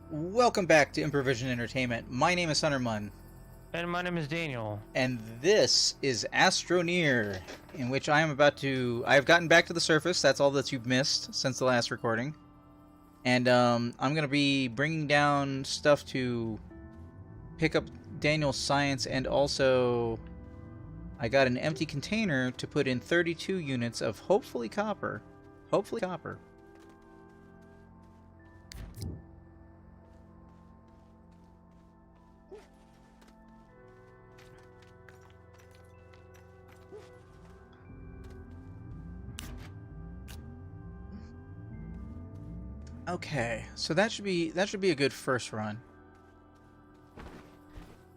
Welcome back to Improvision Entertainment. My name is Sundermun, And my name is Daniel. and this is Astroneer, in which I have gotten back to the surface. That's all that you've missed since the last recording. And I'm going to be bringing down stuff to pick up Daniel's science, and also I got an empty container to put in 32 units of hopefully copper. Hopefully copper. Okay, so that should be a good first run.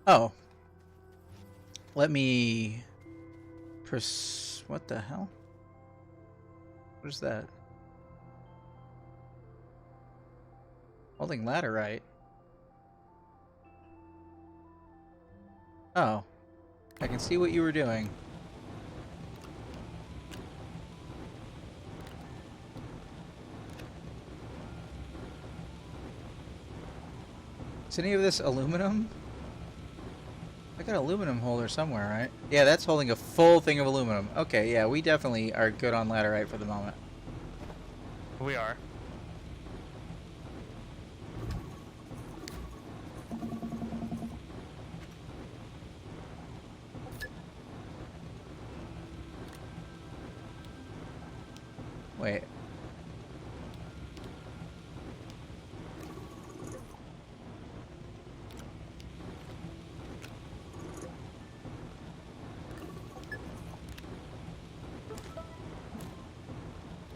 Oh, let me what the hell? What is that? Holding laterite. Oh, I can see what you were doing. Is any of this aluminum? I got an aluminum holder somewhere, right? Yeah, that's holding a full thing of aluminum. Okay, yeah, we definitely are good on laterite for the moment. We are. Wait.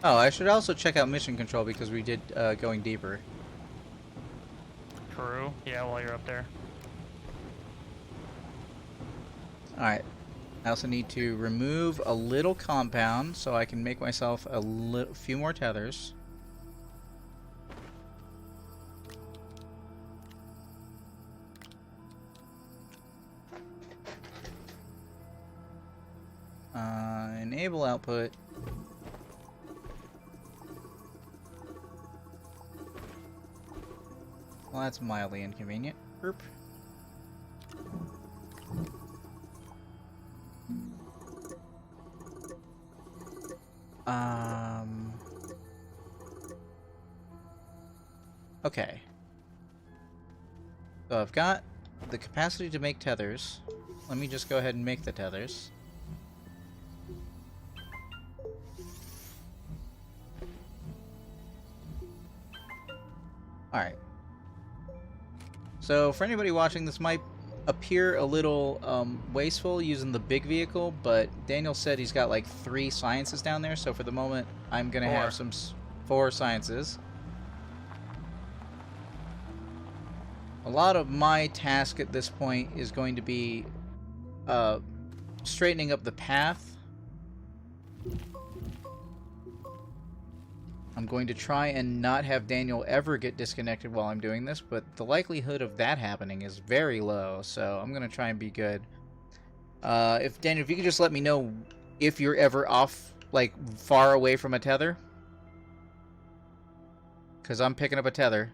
Oh, I should also check out mission control because we did going deeper. True. Yeah, while you're up there. Alright. I also need to remove a little compound so I can make myself a few more tethers. Enable output. Well, that's mildly inconvenient. Burp. Okay. So I've got the capacity to make tethers. Let me just go ahead and make the tethers. Alright. So for anybody watching, this might appear a little wasteful using the big vehicle, but Daniel said he's got like 3 sciences down there, so for the moment I'm gonna have 4 sciences. A lot of my task at this point is going to be straightening up the path. I'm going to try and not have Daniel ever get disconnected while I'm doing this, but the likelihood of that happening is very low, so I'm going to try and be good. If Daniel, if you could just let me know if you're ever off, like, far away from a tether. Because I'm picking up a tether.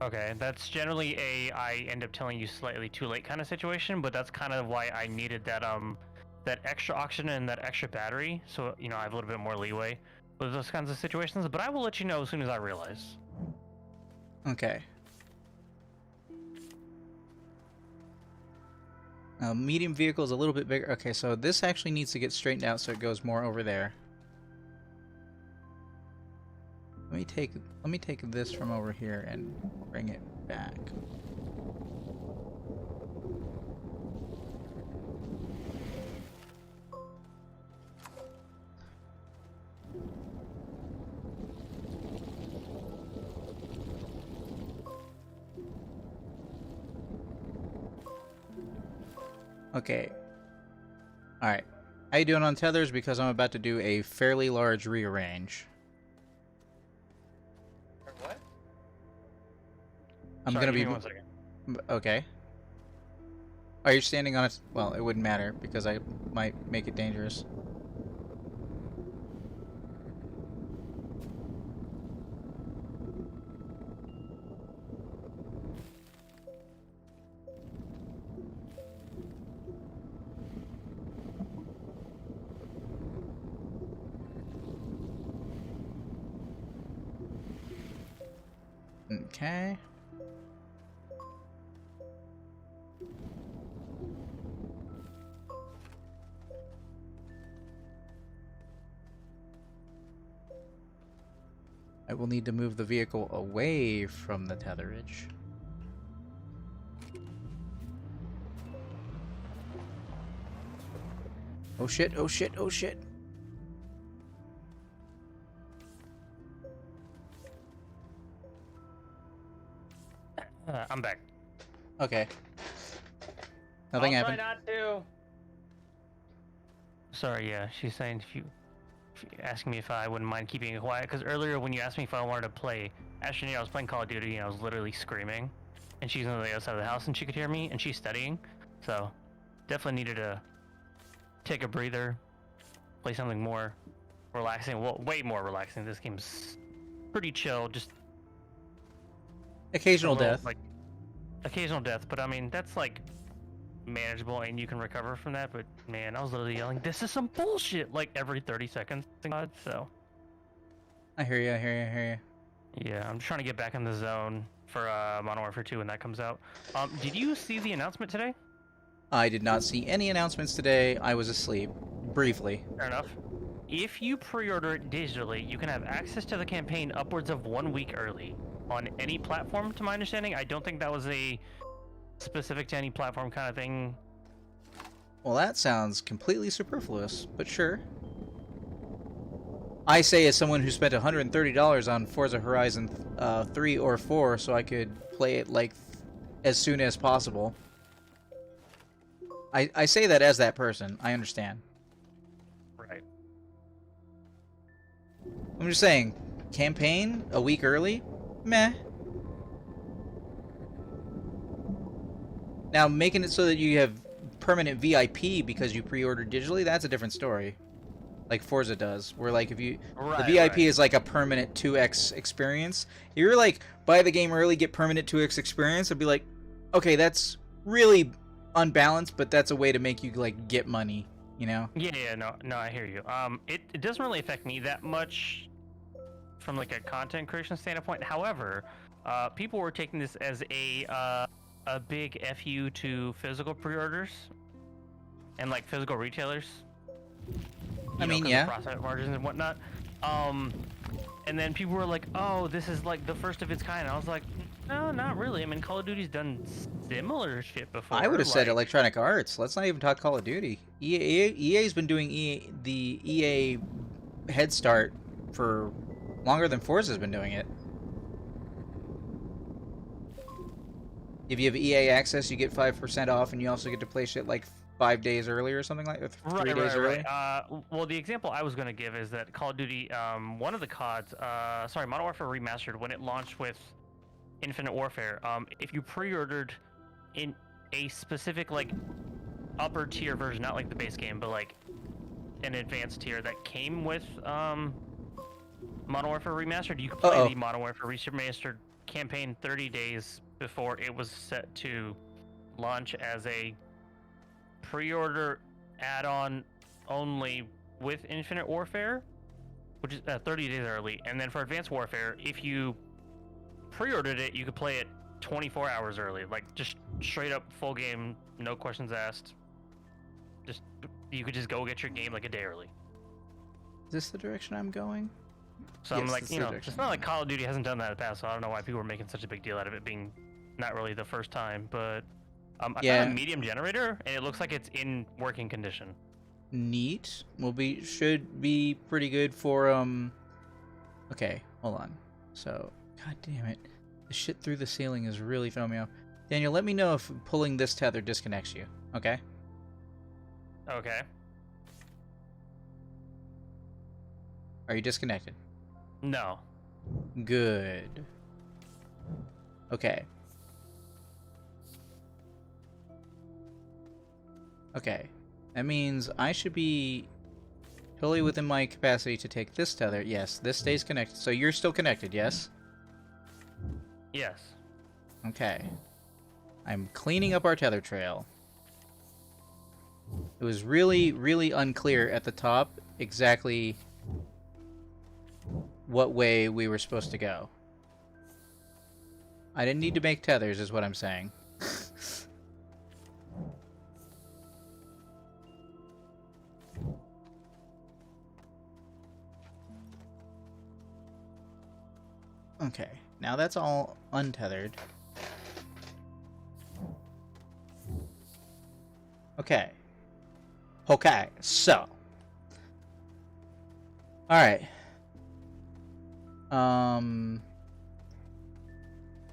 Okay, that's generally I end up telling you slightly too late kind of situation, but that's kind of why I needed that extra oxygen and that extra battery, so I have a little bit more leeway with those kinds of situations. But I will let you know as soon as I realize. Okay. Medium vehicle is a little bit bigger. Okay, so this actually needs to get straightened out so it goes more over there. Let me take this from over here and bring it back. Okay. Alright. How you doing on tethers? Because I'm about to do a fairly large rearrange. What? I'm Sorry, gonna give be... me 1 second. Okay. Are you standing on it? Well, it wouldn't matter because I might make it dangerous. Okay. I will need to move the vehicle away from the tetherage. Oh shit, oh shit, oh shit. I'm back. Okay. Nothing I'll try happened. not to. Sorry, yeah, she's saying if you asking me if I wouldn't mind keeping it quiet, because earlier when you asked me if I wanted to play Astroneer, I was playing Call of Duty and I was literally screaming, and she's on the other side of the house and she could hear me, and she's studying, so definitely needed to take a breather, play something more relaxing. Well, way more relaxing. This game's pretty chill, just Occasional a little, death. like occasional death, but I mean that's like manageable and you can recover from that. But man, I was literally yelling, "This is some bullshit!" like every 30 seconds. So I hear you, I hear you, I hear you. yeah, I'm trying to get back in the zone for Modern Warfare 2 when that comes out. Did you see the announcement today? I did not see any announcements today. I was asleep. Briefly. Fair enough. If you pre-order it digitally, you can have access to the campaign upwards of 1 week early on any platform, to my understanding. I don't think that was a specific to any platform kind of thing. Well, that sounds completely superfluous, but sure. I say as someone who spent $130 on Forza Horizon 3 or 4 so I could play it, like, as soon as possible. I say that as that person. I understand. Right. I'm just saying, campaign a week early? Meh. Now, making it so that you have permanent VIP because you pre-ordered digitally, that's a different story. Like Forza does, where like if you the VIP is like a permanent 2x experience. If you're like buy the game early, get permanent 2x experience, I'd be like, okay, that's really unbalanced, but that's a way to make you like get money, you know? Yeah, no, I hear you. It doesn't really affect me that much from like a content creation standpoint. However, people were taking this as a big FU to physical pre-orders and like physical retailers. I mean, yeah. Profit margins and whatnot. And then people were like, "Oh, this is like the first of its kind." And I was like, "No, not really. I mean, Call of Duty's done similar shit before." I would have said Electronic Arts. Let's not even talk Call of Duty. EA's been doing the EA head start for longer than Forza's been doing it. If you have EA access, you get 5% off, and you also get to play shit like 5 days early or something like that. 3 days early. Well, the example I was going to give is that Call of Duty, one of the CODs, Modern Warfare Remastered, when it launched with Infinite Warfare, if you pre-ordered in a specific like upper tier version, not like the base game, but like an advanced tier that came with Modern Warfare Remastered, you could play the Modern Warfare Remastered campaign 30 days before it was set to launch as a pre-order add-on only with Infinite Warfare, which is 30 days early. And then for Advanced Warfare, if you pre-ordered it, you could play it 24 hours early, like just straight up full game, no questions asked. Just you could just go get your game like a day early. Is this the direction I'm going? So yes, I'm like, you know, it's not like Call of Duty hasn't done that in the past, so I don't know why people were making such a big deal out of it being not really the first time, but I found a medium generator, and it looks like it's in working condition. Neat. Should be pretty good for Okay, hold on. So, god damn it, the shit through the ceiling is really throwing me off. Daniel, let me know if pulling this tether disconnects you. Okay. Okay. Are you disconnected? No. Good. Okay. Okay. That means I should be totally within my capacity to take this tether. Yes, this stays connected. So you're still connected, yes? Yes. Okay. I'm cleaning up our tether trail. It was really, really unclear at the top exactly what way we were supposed to go. I didn't need to make tethers, is what I'm saying. Okay, now that's all untethered. Okay. Okay, so. Alright.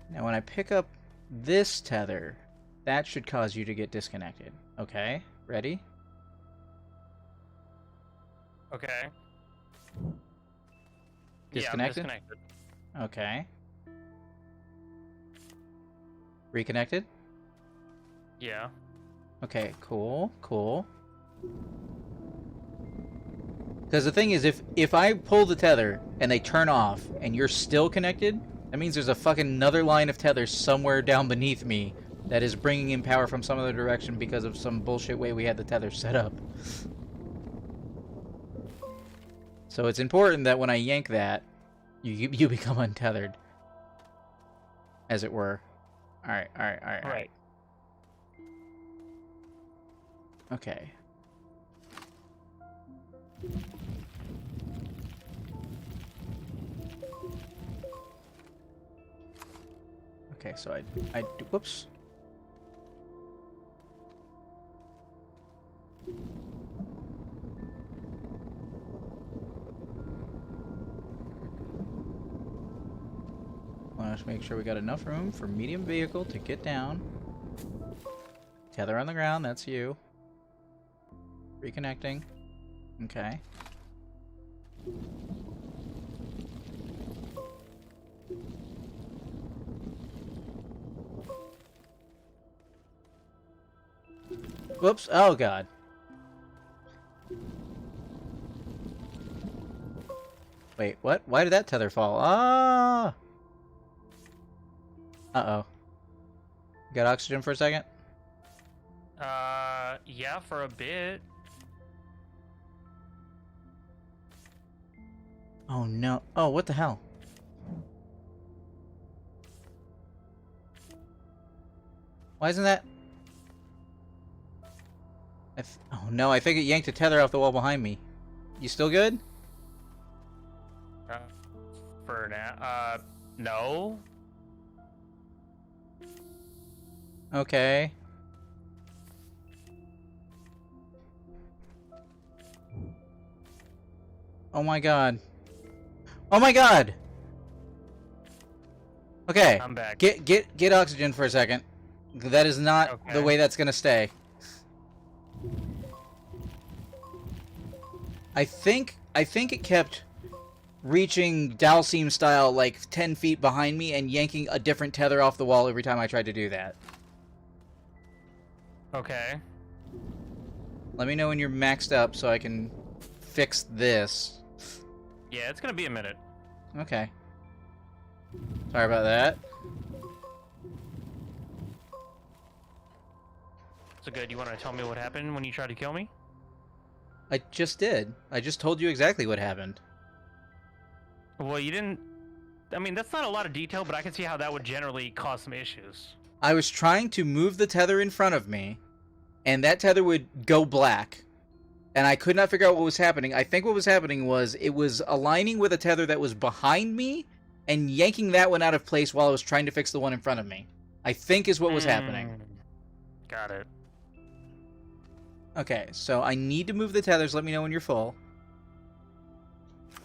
Now when I pick up this tether, that should cause you to get disconnected. Okay, ready? Okay. Disconnected? Yeah, I'm disconnected. Okay. Reconnected? Yeah. Okay, cool, cool. Because the thing is, if I pull the tether and they turn off and you're still connected, that means there's a fucking another line of tether somewhere down beneath me that is bringing in power from some other direction because of some bullshit way we had the tether set up. So it's important that when I yank that, you become untethered, as it were. All right. Right. Okay. Okay, so I whoops. Want to make sure we got enough room for medium vehicle to get down. Tether on the ground, that's you. Reconnecting. Okay. Whoops. Oh, God. Wait, what? Why did that tether fall? Ah! Uh-oh. Got oxygen for a second? Yeah, for a bit. Oh, no. Oh, what the hell? Why isn't that... Oh, no, I think it yanked a tether off the wall behind me. You still good? For now, no. Okay. Oh my god. Oh my god! Okay. I'm back. Get oxygen for a second. That is not the way that's gonna stay. I think it kept reaching Dalseem style like 10 feet behind me and yanking a different tether off the wall every time I tried to do that. Okay. Let me know when you're maxed up so I can fix this. Yeah, it's gonna be a minute. Okay. Sorry about that. So good. You want to tell me what happened when you tried to kill me? I just did. I just told you exactly what happened. Well, you didn't. I mean, that's not a lot of detail, but I can see how that would generally cause some issues. I was trying to move the tether in front of me, and that tether would go black. And I could not figure out what was happening. I think what was happening was it was aligning with a tether that was behind me and yanking that one out of place while I was trying to fix the one in front of me. I think is what was happening. Got it. Okay, so I need to move the tethers. Let me know when you're full.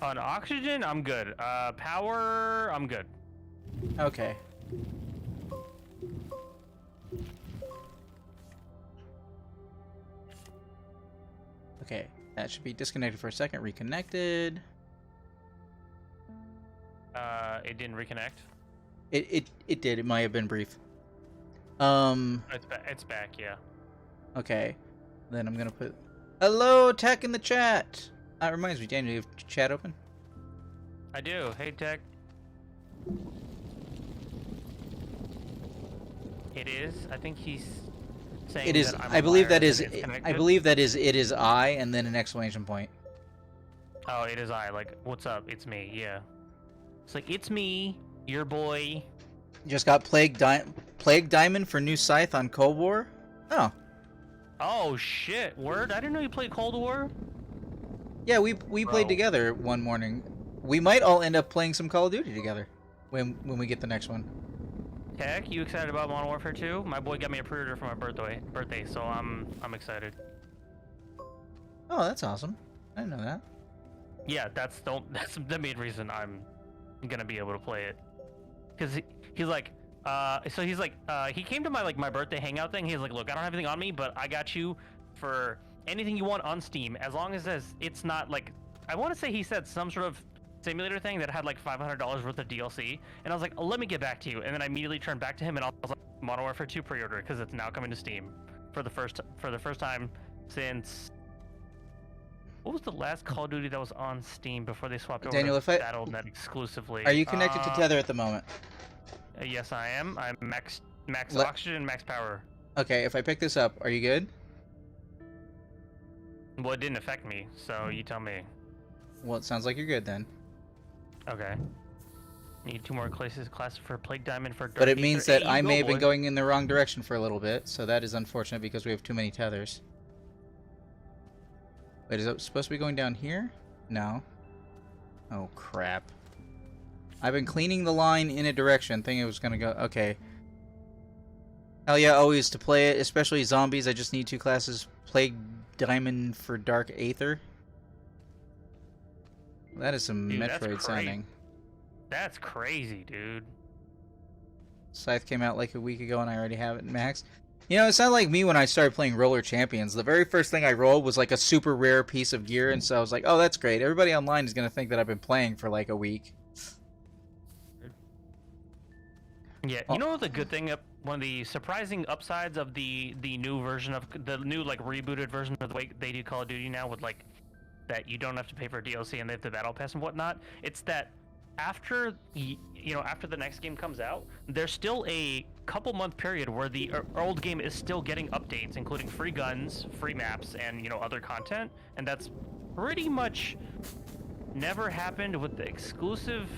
On oxygen, I'm good. Power, I'm good. Okay. Okay, that should be disconnected for a second. Reconnected. It didn't reconnect. It did. It might have been brief. It's back, yeah. Okay. Then I'm gonna put hello tech in the chat. That reminds me, Daniel, you have chat open? I do. Hey, Tech. It is. I think he's saying It is. that I'm I believe a liar that is. and it's I connected. believe that is. It is I, and then an exclamation point. Oh, it is I. Like, what's up? It's me. Yeah. It's like, it's me, your boy. Just got Plague Diamond for new scythe on Cold War. Oh. Oh shit! Word! I didn't know you played Cold War. Yeah, we played together one morning. We might all end up playing some Call of Duty together when we get the next one. Tech, you excited about Modern Warfare 2? My boy got me a pre-order for my birthday, so I'm excited. Oh, that's awesome. I didn't know that. Yeah, that's the main reason I'm gonna be able to play it. Cause he's like, he came to my birthday hangout thing. He's like, look, I don't have anything on me, but I got you for anything you want on Steam, as long as it's not like, I want to say he said some sort of simulator thing that had like $500 worth of DLC, and I was like, oh, let me get back to you, and then I immediately turned back to him, and I was like, Modern Warfare 2 pre-order, because it's now coming to Steam for the first time since. What was the last Call of Duty that was on Steam before they swapped over Daniel, to Battle.net exclusively? Are you connected to Tether at the moment? Yes, I am. I'm max oxygen, max power. Okay, if I pick this up, are you good? Well, it didn't affect me, so you tell me. Well, it sounds like you're good then. Okay. Need 2 more classes for Plague Diamond for Dark But it Ether. means that Hey, I you may go, have been boy. going in the wrong direction for a little bit, so that is unfortunate because we have too many tethers. Wait, is it supposed to be going down here? No. Oh, crap. I've been cleaning the line in a direction, thinking it was gonna go... Okay. Hell yeah, always to play it, especially zombies, I just need 2 classes. Plague Diamond for Dark Aether. That is some Dude, Metroid sounding. That's crazy, dude. Scythe came out like a week ago and I already have it max. You know, it sounded like me when I started playing Roller Champions. The very first thing I rolled was like a super rare piece of gear, and so I was like, oh, that's great. Everybody online is going to think that I've been playing for like a week. Yeah, you know the good thing, one of the surprising upsides of the new version of the new like rebooted version of the way they do Call of Duty now, with like that you don't have to pay for DLC and they have the battle pass and whatnot. It's that after after the next game comes out, there's still a couple-month period where the old game is still getting updates, including free guns, free maps, and other content, and that's pretty much never happened with the exclusive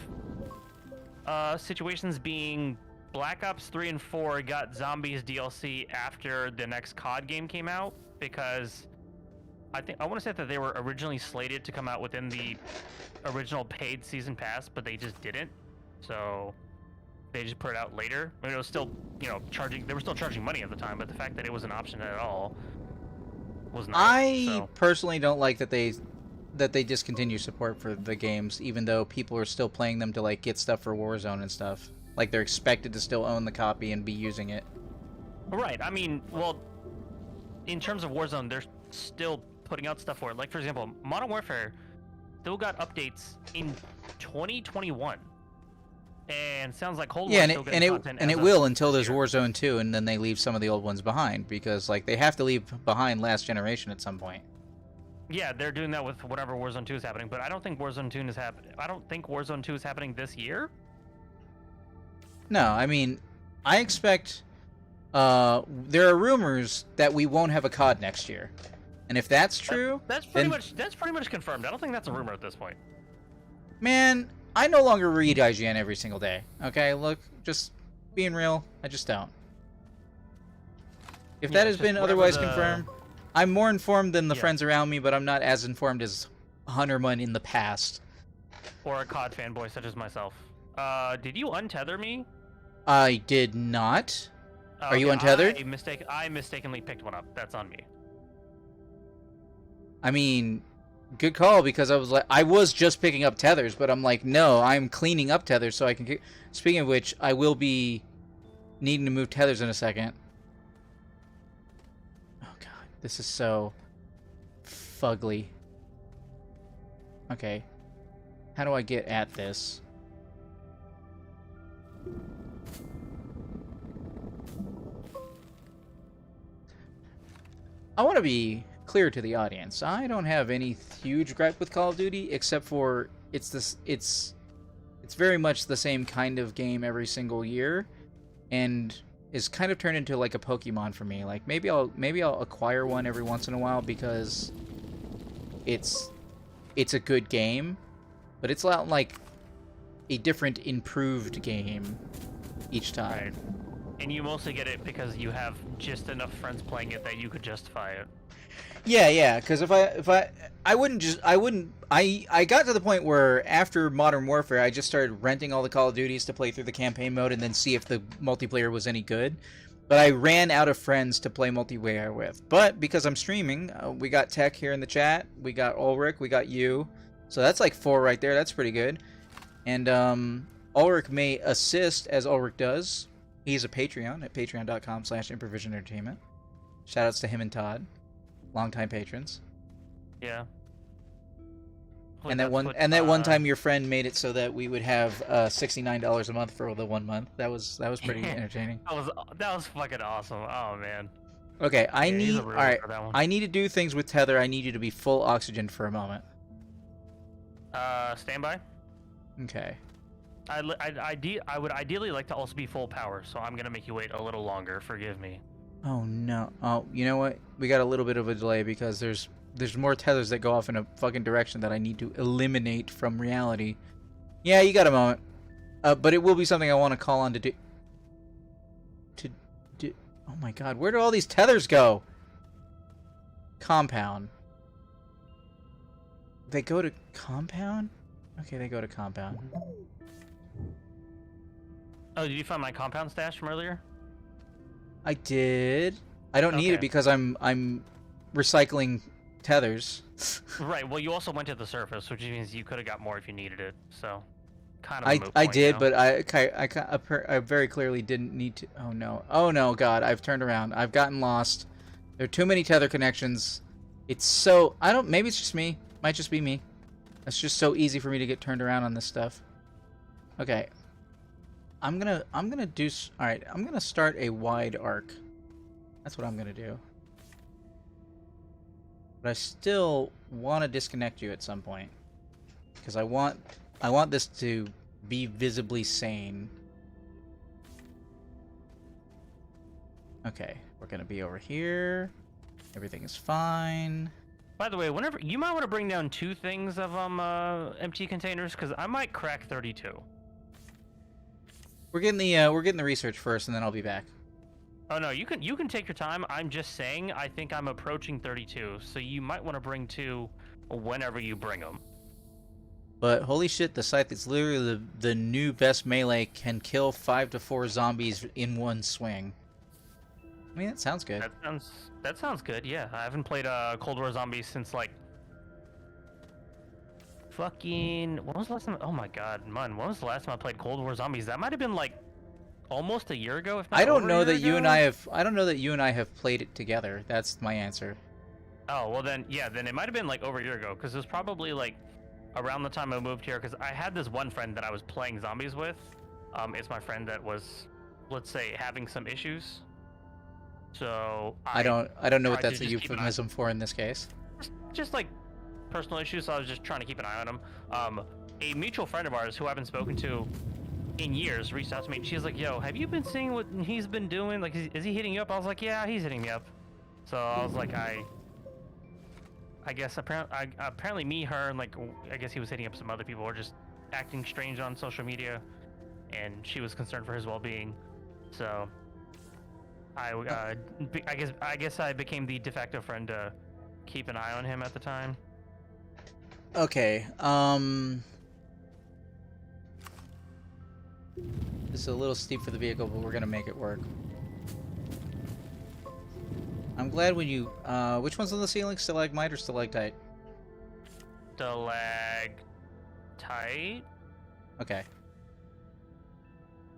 situations being Black Ops 3 and 4 got Zombies DLC after the next COD game came out, because I want to say that they were originally slated to come out within the original paid season pass, but they just didn't. So they just put it out later. I mean, it was still, charging. They were still charging money at the time, but the fact that it was an option at all was nice. I personally don't like that they discontinue support for the games, even though people are still playing them to like get stuff for Warzone and stuff. Like they're expected to still own the copy and be using it. Right. I mean, well, in terms of Warzone, they're still putting out stuff for it. Like, for example, Modern Warfare still got updates in 2021. And sounds like Cold War still getting content. And it will until there's Warzone 2, and then they leave some of the old ones behind, because like they have to leave behind last generation at some point. Yeah, they're doing that with whatever Warzone 2 is happening, but I don't think Warzone 2 is happening. I don't think Warzone 2 is happening this year. No, I mean, I expect there are rumors that we won't have a COD next year. And if that's true, that's pretty much confirmed. I don't think that's a rumor at this point. Man, I no longer read IGN every single day. Okay, look, just being real, I just don't. If that has been otherwise confirmed, I'm more informed than the friends around me, but I'm not as informed as Hunterman in the past. Or a COD fanboy such as myself. Did you untether me? I did not. Are you untethered? I mistakenly picked one up. That's on me. I mean, good call, because I was just picking up tethers, but I'm like, no, I'm cleaning up tethers so I can. Speaking of which, I will be needing to move tethers in a second. Oh god, this is so fugly. Okay, how do I get at this? I want to be clear to the audience. I don't have any huge gripe with Call of Duty, except for it's very much the same kind of game every single year, and is kind of turned into like a Pokemon for me. Like maybe I'll acquire one every once in a while because it's a good game, but it's not like a different, improved game each time. Right. And you mostly get it because you have just enough friends playing it that you could justify it. Yeah, because I got to the point where after Modern Warfare, I just started renting all the Call of Duties to play through the campaign mode and then see if the multiplayer was any good. But I ran out of friends to play multiplayer with. But because I'm streaming, we got Tech here in the chat, we got Ulrich, we got you, so that's like 4 right there. That's pretty good. And Ulrich may assist as Ulrich does. He's a Patreon at patreon.com/improvisionentertainment. Shoutouts to him and Todd. Longtime patrons. Yeah. And that one time your friend made it so that we would have $69 a month for the 1 month. That was pretty entertaining. That was fucking awesome. Oh man. Okay, Yeah, he's a real one for that one. I need to do things with Tether. I need you to be full oxygen for a moment. Standby. Okay. I would ideally like to also be full power, so I'm gonna make you wait a little longer. Forgive me. Oh no. Oh, you know what? We got a little bit of a delay because there's more tethers that go off in a fucking direction that I need to eliminate from reality. Yeah, you got a moment. But it will be something I want to call on to do. Oh my god, where do all these tethers go? Compound. They go to compound? Okay, they go to compound. Oh, did you find my compound stash from earlier? I did. I don't need it because I'm recycling tethers. Right. Well, you also went to the surface, which means you could have got more if you needed it. So, kind of. A moot I point, did, you know? but I very clearly didn't need to. Oh no! Oh no! God! I've turned around. I've gotten lost. There are too many tether connections. It's so I don't. Maybe it's just me. Might just be me. It's just so easy for me to get turned around on this stuff. Okay. I'm gonna do. All right. I'm gonna start a wide arc. That's what I'm gonna do. But I still want to disconnect you at some point because I want this to be visibly sane. Okay, we're gonna be over here. Everything is fine. By the way, whenever you might want to bring down 2 things of empty containers because I might crack 32. We're getting the research first, and then I'll be back. Oh no, you can take your time. I'm just saying I think I'm approaching 32, so you might want to bring 2 whenever you bring them. But holy shit, the scythe is literally the new best melee, can kill 5 to 4 zombies in one swing. I mean, that sounds good. That sounds good. Yeah, I haven't played Cold War Zombies since like fucking when was the last time? Oh my god, man, when was the last time I played Cold War Zombies? That might have been like almost a year ago. If not I don't over know a year that you ago. and I have. I don't know that you and I have played it together. That's my answer. Oh well, then yeah, then it might have been like over a year ago because it was probably like around the time I moved here because I had this one friend that I was playing zombies with. It's my friend that was, let's say, having some issues. So I don't know what tried that's to a just keep an eye- euphemism for in this case. just like personal issues. So I was just trying to keep an eye on him. A mutual friend of ours who I haven't spoken to in years reached out to me and she's like, "Yo, have you been seeing what he's been doing? Like, is he hitting you up?" I was like, "Yeah, he's hitting me up." So I was like, I guess apparently me, her, and like I guess he was hitting up some other people, or just acting strange on social media, and she was concerned for his well-being. So I guess I became the de facto friend to keep an eye on him at the time. Okay. This is a little steep for the vehicle, but we're gonna make it work. I'm glad when you. Which one's on the ceiling? Stalagmite or stalactite? Stalactite. Okay.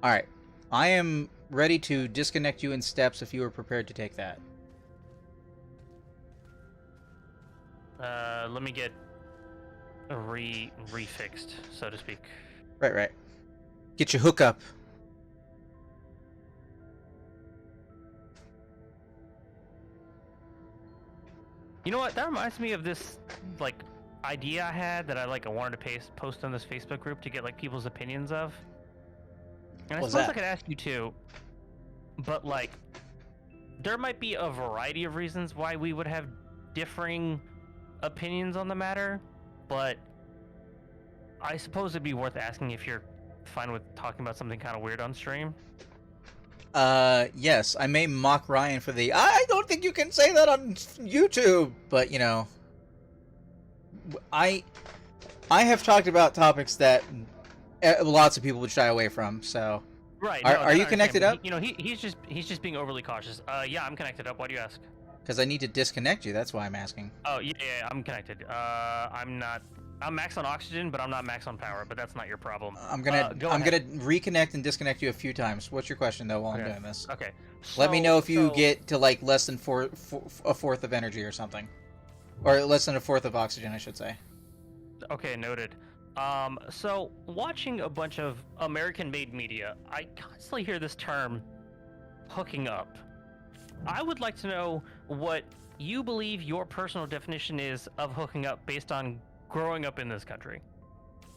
Alright. I am ready to disconnect you in steps if you are prepared to take that. Let me get refixed, so to speak. Right. Get your hook up. You know what? That reminds me of this like idea I had that I wanted to post on this Facebook group to get like people's opinions of. And I What's suppose that? I could ask you too, but like there might be a variety of reasons why we would have differing opinions on the matter, but I suppose it'd be worth asking if you're fine with talking about something kind of weird on stream? Yes, I may mock Ryan for the I don't think you can say that on YouTube, but you know, I have talked about topics that lots of people would shy away from. So, Right. are, No, are that I you connected understand, up? but he's just being overly cautious. Yeah, I'm connected up. Why do you ask? Because I need to disconnect you. That's why I'm asking. Oh yeah, I'm connected. I'm not. I'm max on oxygen, but I'm not max on power. But that's not your problem. I'm gonna Go I'm ahead. gonna reconnect and disconnect you a few times. What's your question though while I'm Okay. doing this? Okay. Let me know if you So- get to like less than a fourth of energy or something, or less than a fourth of oxygen, I should say. Okay, noted. So watching a bunch of American-made media, I constantly hear this term, hooking up. I would like to know what you believe your personal definition is of hooking up based on growing up in this country.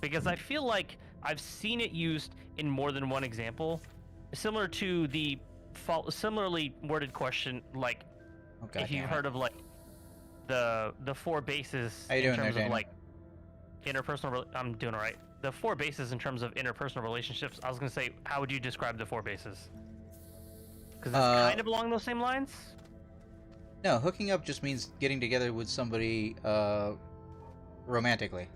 Because I feel like I've seen it used in more than one example, similar to the similarly worded question, like Oh, if you've goddamn it. heard of like the four bases How you in doing there, terms of Daniel? like I'm doing all right. The four bases in terms of interpersonal relationships. I was gonna say, how would you describe the four bases? Because it's kind of along those same lines. No, hooking up just means getting together with somebody romantically.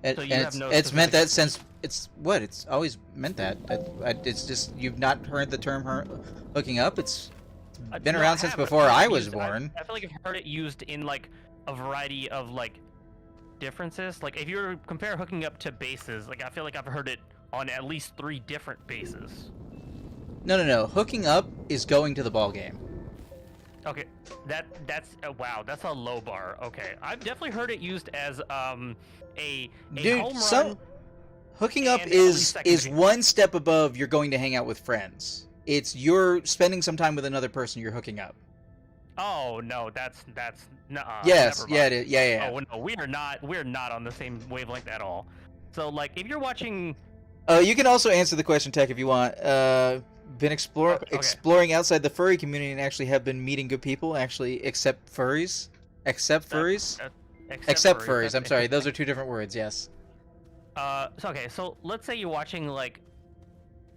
So you have no it's meant specific- that since it's what it's always meant that. It's just you've not heard the term hooking up. It's been No, around I since have. I've before heard it I was used- born. I feel like I've heard it used in like a variety of like differences. Like if you were to compare hooking up to bases, like I feel like I've heard it on at least 3 different bases. No. Hooking up is going to the ball game. Okay, that's wow, that's a low bar. Okay, I've definitely heard it used as a Dude, home run. hooking up and at least is second base. one step above you're going to hang out with friends. It's you're spending some time with another person. You're hooking up. Oh no, that's nuh-uh, Yes, never yeah, mind. it is. Yeah. Oh no, we're not on the same wavelength at all. So like, if you're watching, You can also answer the question, Tech, if you want. Been Okay. exploring outside the furry community and actually have been meeting good people. Actually, except furries. Except furries. Except furries. that's I'm sorry. Those are interesting. two different words. Yes. So let's say you're watching like,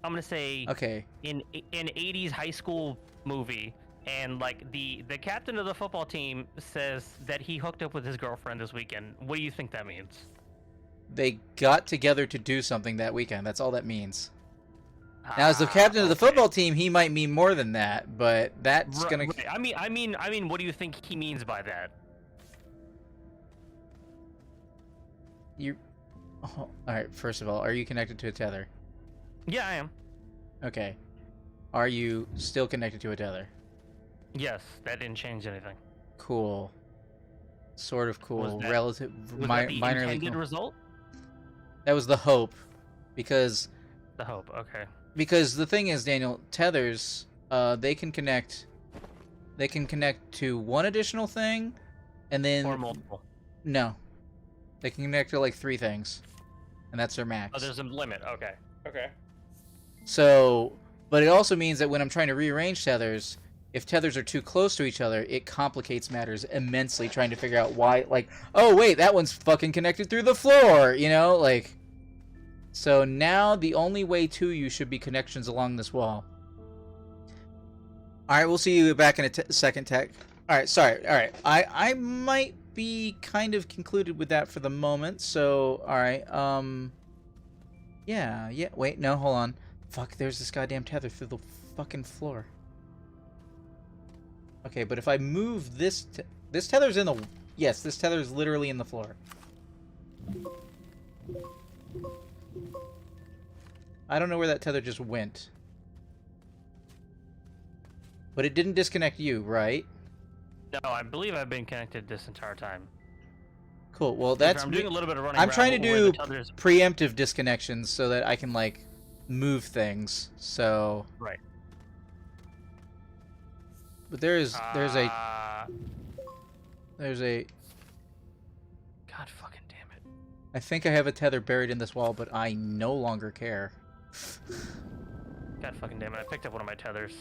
I'm gonna say Okay. in 80s high school movie, and like the captain of the football team says that he hooked up with his girlfriend this weekend. What do you think that means? They got together to do something that weekend. That's all that means. Now, as the captain of the football team, he might mean more than that, but that's gonna. Right. I mean, what do you think he means by that? You. Oh, all right. First of all, are you connected to a tether? Yeah, I am. Okay. Are you still connected to a tether? Yes, that didn't change anything. Cool. Sort of cool. that- Relative. Was that the Minorly intended cool. result? That was the hope, because The hope. Okay. the thing is, Daniel, tethers, they can connect. They can connect to one additional thing, and then Or multiple. no, they can connect to like 3 things, and that's their max. Oh, there's a limit. Okay. Okay. So, but it also means that when I'm trying to rearrange tethers, if tethers are too close to each other, it complicates matters immensely trying to figure out why, like, oh wait, that one's fucking connected through the floor, you know, like. So now the only way to you should be connections along this wall. All right, we'll see you back in a second, Tech. All right, sorry. All right, I might be kind of concluded with that for the moment. So, all right, yeah. Wait, no, hold on. Fuck, there's this goddamn tether through the fucking floor. Okay, but if I move this this tether's in the... Yes, this tether is literally in the floor. I don't know where that tether just went. But it didn't disconnect you, right? No, I believe I've been connected this entire time. Cool, well that's... I'm doing a little bit of running. I'm around trying to where the do tethers- preemptive disconnections so that I can, like, move things, so... Right. But there's a... God fucking damn it. I think I have a tether buried in this wall, but I no longer care. God fucking damn it. I picked up one of my tethers.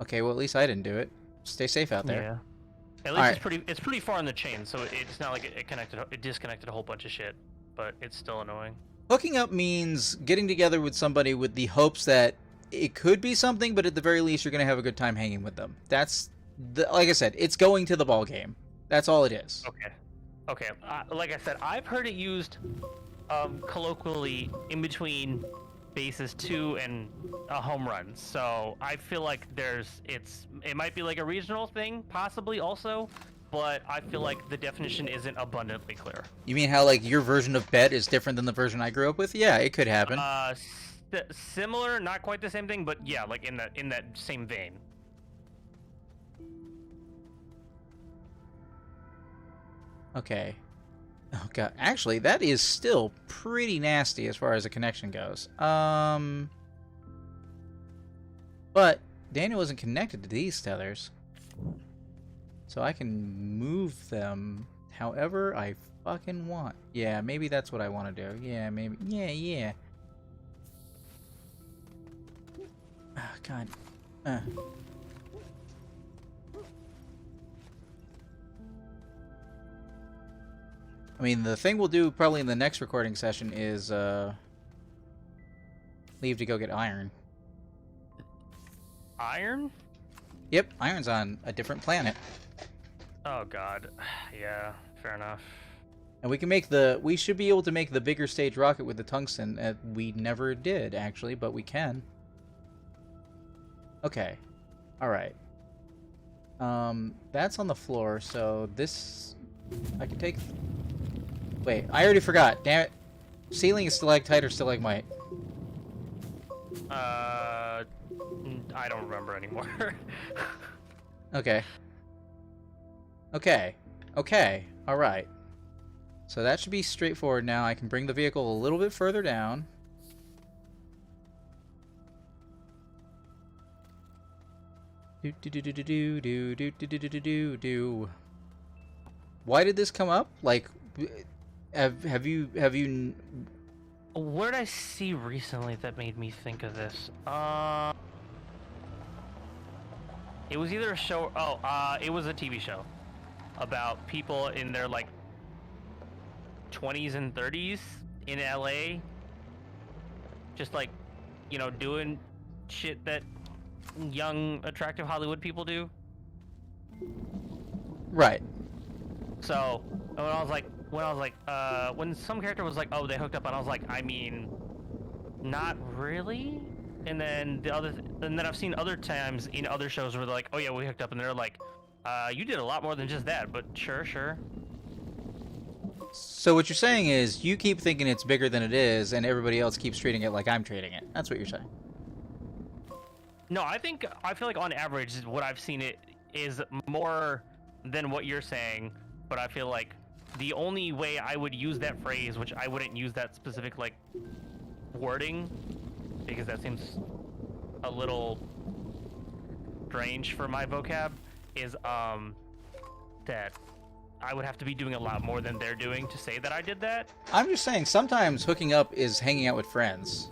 Okay, well at least I didn't do it. Stay safe out there. Yeah. At least it's pretty far in the chain, so it's not like it disconnected a whole bunch of shit, but it's still annoying. Hooking up means getting together with somebody with the hopes that it could be something, but at the very least, you're going to have a good time hanging with them. That's, like I said, it's going to the ball game. That's all it is. Okay. Okay. Like I said, I've heard it used colloquially in between bases 2 and a home run. So I feel like it might be like a regional thing, possibly also, but I feel like the definition isn't abundantly clear. You mean how, like, your version of bet is different than the version I grew up with? Yeah, it could happen. Similar, not quite the same thing, but yeah, like in that same vein. Okay. Oh god, actually, that is still pretty nasty as far as a connection goes. But Daniel isn't connected to these tethers, so I can move them however I fucking want. Yeah, maybe that's what I want to do. Yeah, maybe. Yeah. Oh, god. I mean, the thing we'll do probably in the next recording session is leave to go get iron. Iron? Yep, iron's on a different planet. Oh god. Yeah, fair enough. And we should be able to make the bigger stage rocket with the tungsten. We never did, actually, but we can. Okay. Alright. That's on the floor, so this... I can take... Wait, I already forgot. Damn it. Ceiling is stalactite or stalagmite? I don't remember anymore. Okay. Alright. So that should be straightforward now. I can bring the vehicle a little bit further down. Why did this come up? Like, have you? What did I see recently that made me think of this? It was either a show. It was a TV show about people in their like 20s and 30s in LA, just like, you know, doing shit that young, attractive Hollywood people do. Right. So when some character was like, "Oh, they hooked up," and I was like, "I mean, not really." And then and then I've seen other times in other shows where they're like, "Oh yeah, we hooked up," and they're like, "You did a lot more than just that," but sure. So what you're saying is you keep thinking it's bigger than it is, and everybody else keeps treating it like I'm treating it. That's what you're saying. No, I feel like on average, what I've seen it is more than what you're saying, but I feel like the only way I would use that phrase, which I wouldn't use that specific like wording, because that seems a little strange for my vocab, is that I would have to be doing a lot more than they're doing to say that I did that. I'm just saying sometimes hooking up is hanging out with friends.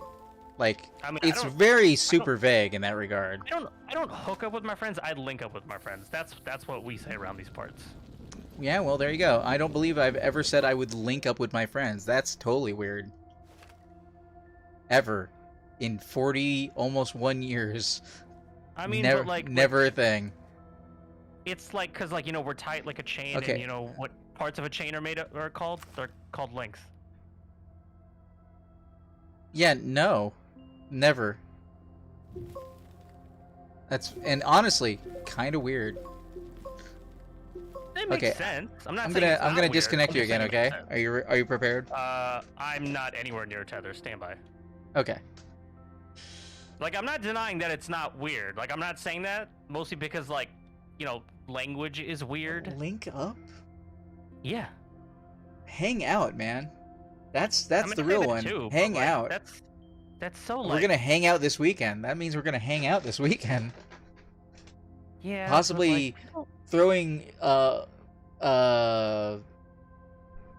Like, I mean, it's very super vague in that regard. I don't hook up with my friends. I link up with my friends. That's what we say around these parts. Yeah, well, there you go. I don't believe I've ever said I would link up with my friends. That's totally weird. Ever. In 40, almost 1 years. I mean, never, but like... never a thing. It's like, because, like, you know, we're tight like a chain, Okay. And, you know, what parts of a chain are called? They're called links. Yeah, no. Never. And honestly, kind of weird. It makes Okay, sense. I'm I'm saying it's gonna not disconnect weird. you I'm just again, saying it okay? makes sense. Are you prepared? I'm not anywhere near tether. Stand by. Okay. Like, I'm not denying that it's not weird. Like, I'm not saying that mostly because, like, you know, language is weird. Link up? Yeah. Hang out, man. That's I mean, the I real say that one. too, but, Hang like, out. That's so We're like. gonna hang out this weekend. That means we're gonna hang out this weekend. Yeah. Possibly but, throwing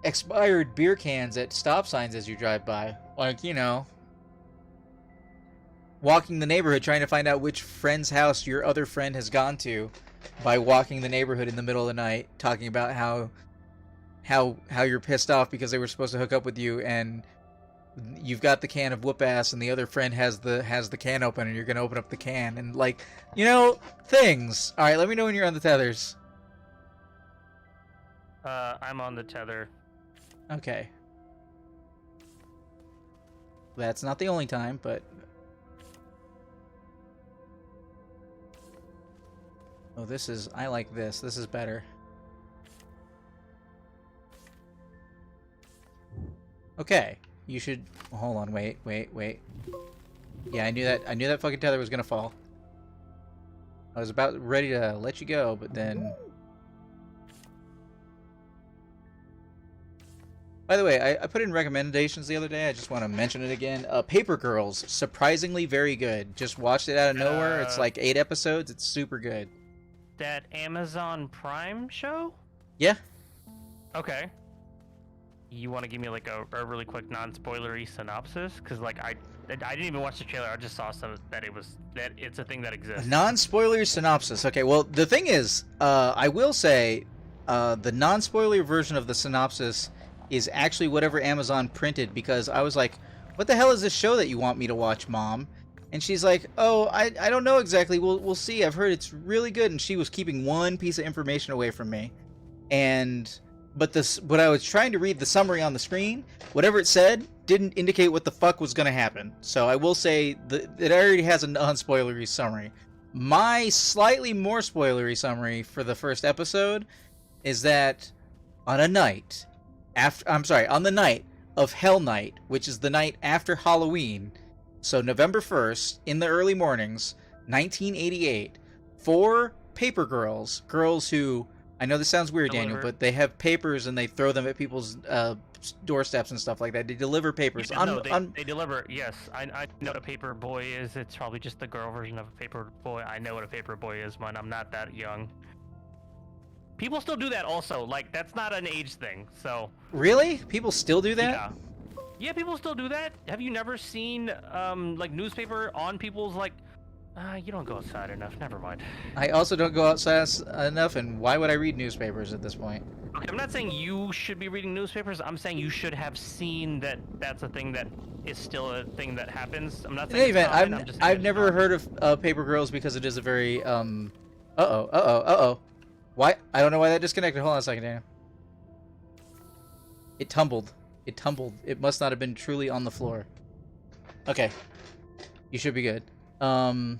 expired beer cans at stop signs as you drive by. Like, you know, walking the neighborhood trying to find out which friend's house your other friend has gone to by walking the neighborhood in the middle of the night, talking about how you're pissed off because they were supposed to hook up with you, and you've got the can of whoop ass and the other friend has the can open and you're gonna open up the can and like, things. All right, let me know when you're on the tethers. I'm on the tether. Okay. That's not the only time, but oh, I like this. This is better. Okay. You should hold on, wait. Yeah, I knew that fucking tether was gonna fall. I was about ready to let you go, but then... By the way, I put in recommendations the other day. I just want to mention it again. Paper Girls, surprisingly very good. Just watched it out of nowhere. It's like 8 episodes. It's super good. That Amazon Prime show? Yeah. Okay. You want to give me like a really quick non-spoilery synopsis? Because like I didn't even watch the trailer. I just saw that it's a thing that exists. Non-spoiler synopsis. Okay. Well, the thing is, I will say, the non-spoiler version of the synopsis is actually whatever Amazon printed, because I was like, what the hell is this show that you want me to watch, Mom? And she's like, oh, I don't know exactly. We'll see. I've heard it's really good. And she was keeping one piece of information away from me. But I was trying to read the summary on the screen. Whatever it said didn't indicate what the fuck was going to happen. So I will say that it already has a non-spoilery summary. My slightly more spoilery summary for the first episode is that on the night of Hell Night, which is the night after Halloween, so November 1st, in the early mornings, 1988, 4 paper girls who, I know this sounds weird, Daniel, but they have papers and they throw them at people's doorsteps and stuff like that. They deliver papers. Yeah, they deliver, yes. I know what a paper boy is. It's probably just the girl version of a paper boy. I know what a paper boy is, man. I'm not that young. People still do that also. Like, that's not an age thing, so... Really? People still do that? Yeah. Yeah, people still do that. Have you never seen, like, newspaper on people's, like... you don't go outside enough. Never mind. I also don't go outside enough, and why would I read newspapers at this point? Okay, I'm not saying you should be reading newspapers. I'm saying you should have seen that that's a thing that is still a thing that happens. I'm not saying in any event, I've never heard of paper girls because it is a very, Why? I don't know why that disconnected. Hold on a second, Daniel. It tumbled. It must not have been truly on the floor. Okay. You should be good. Man,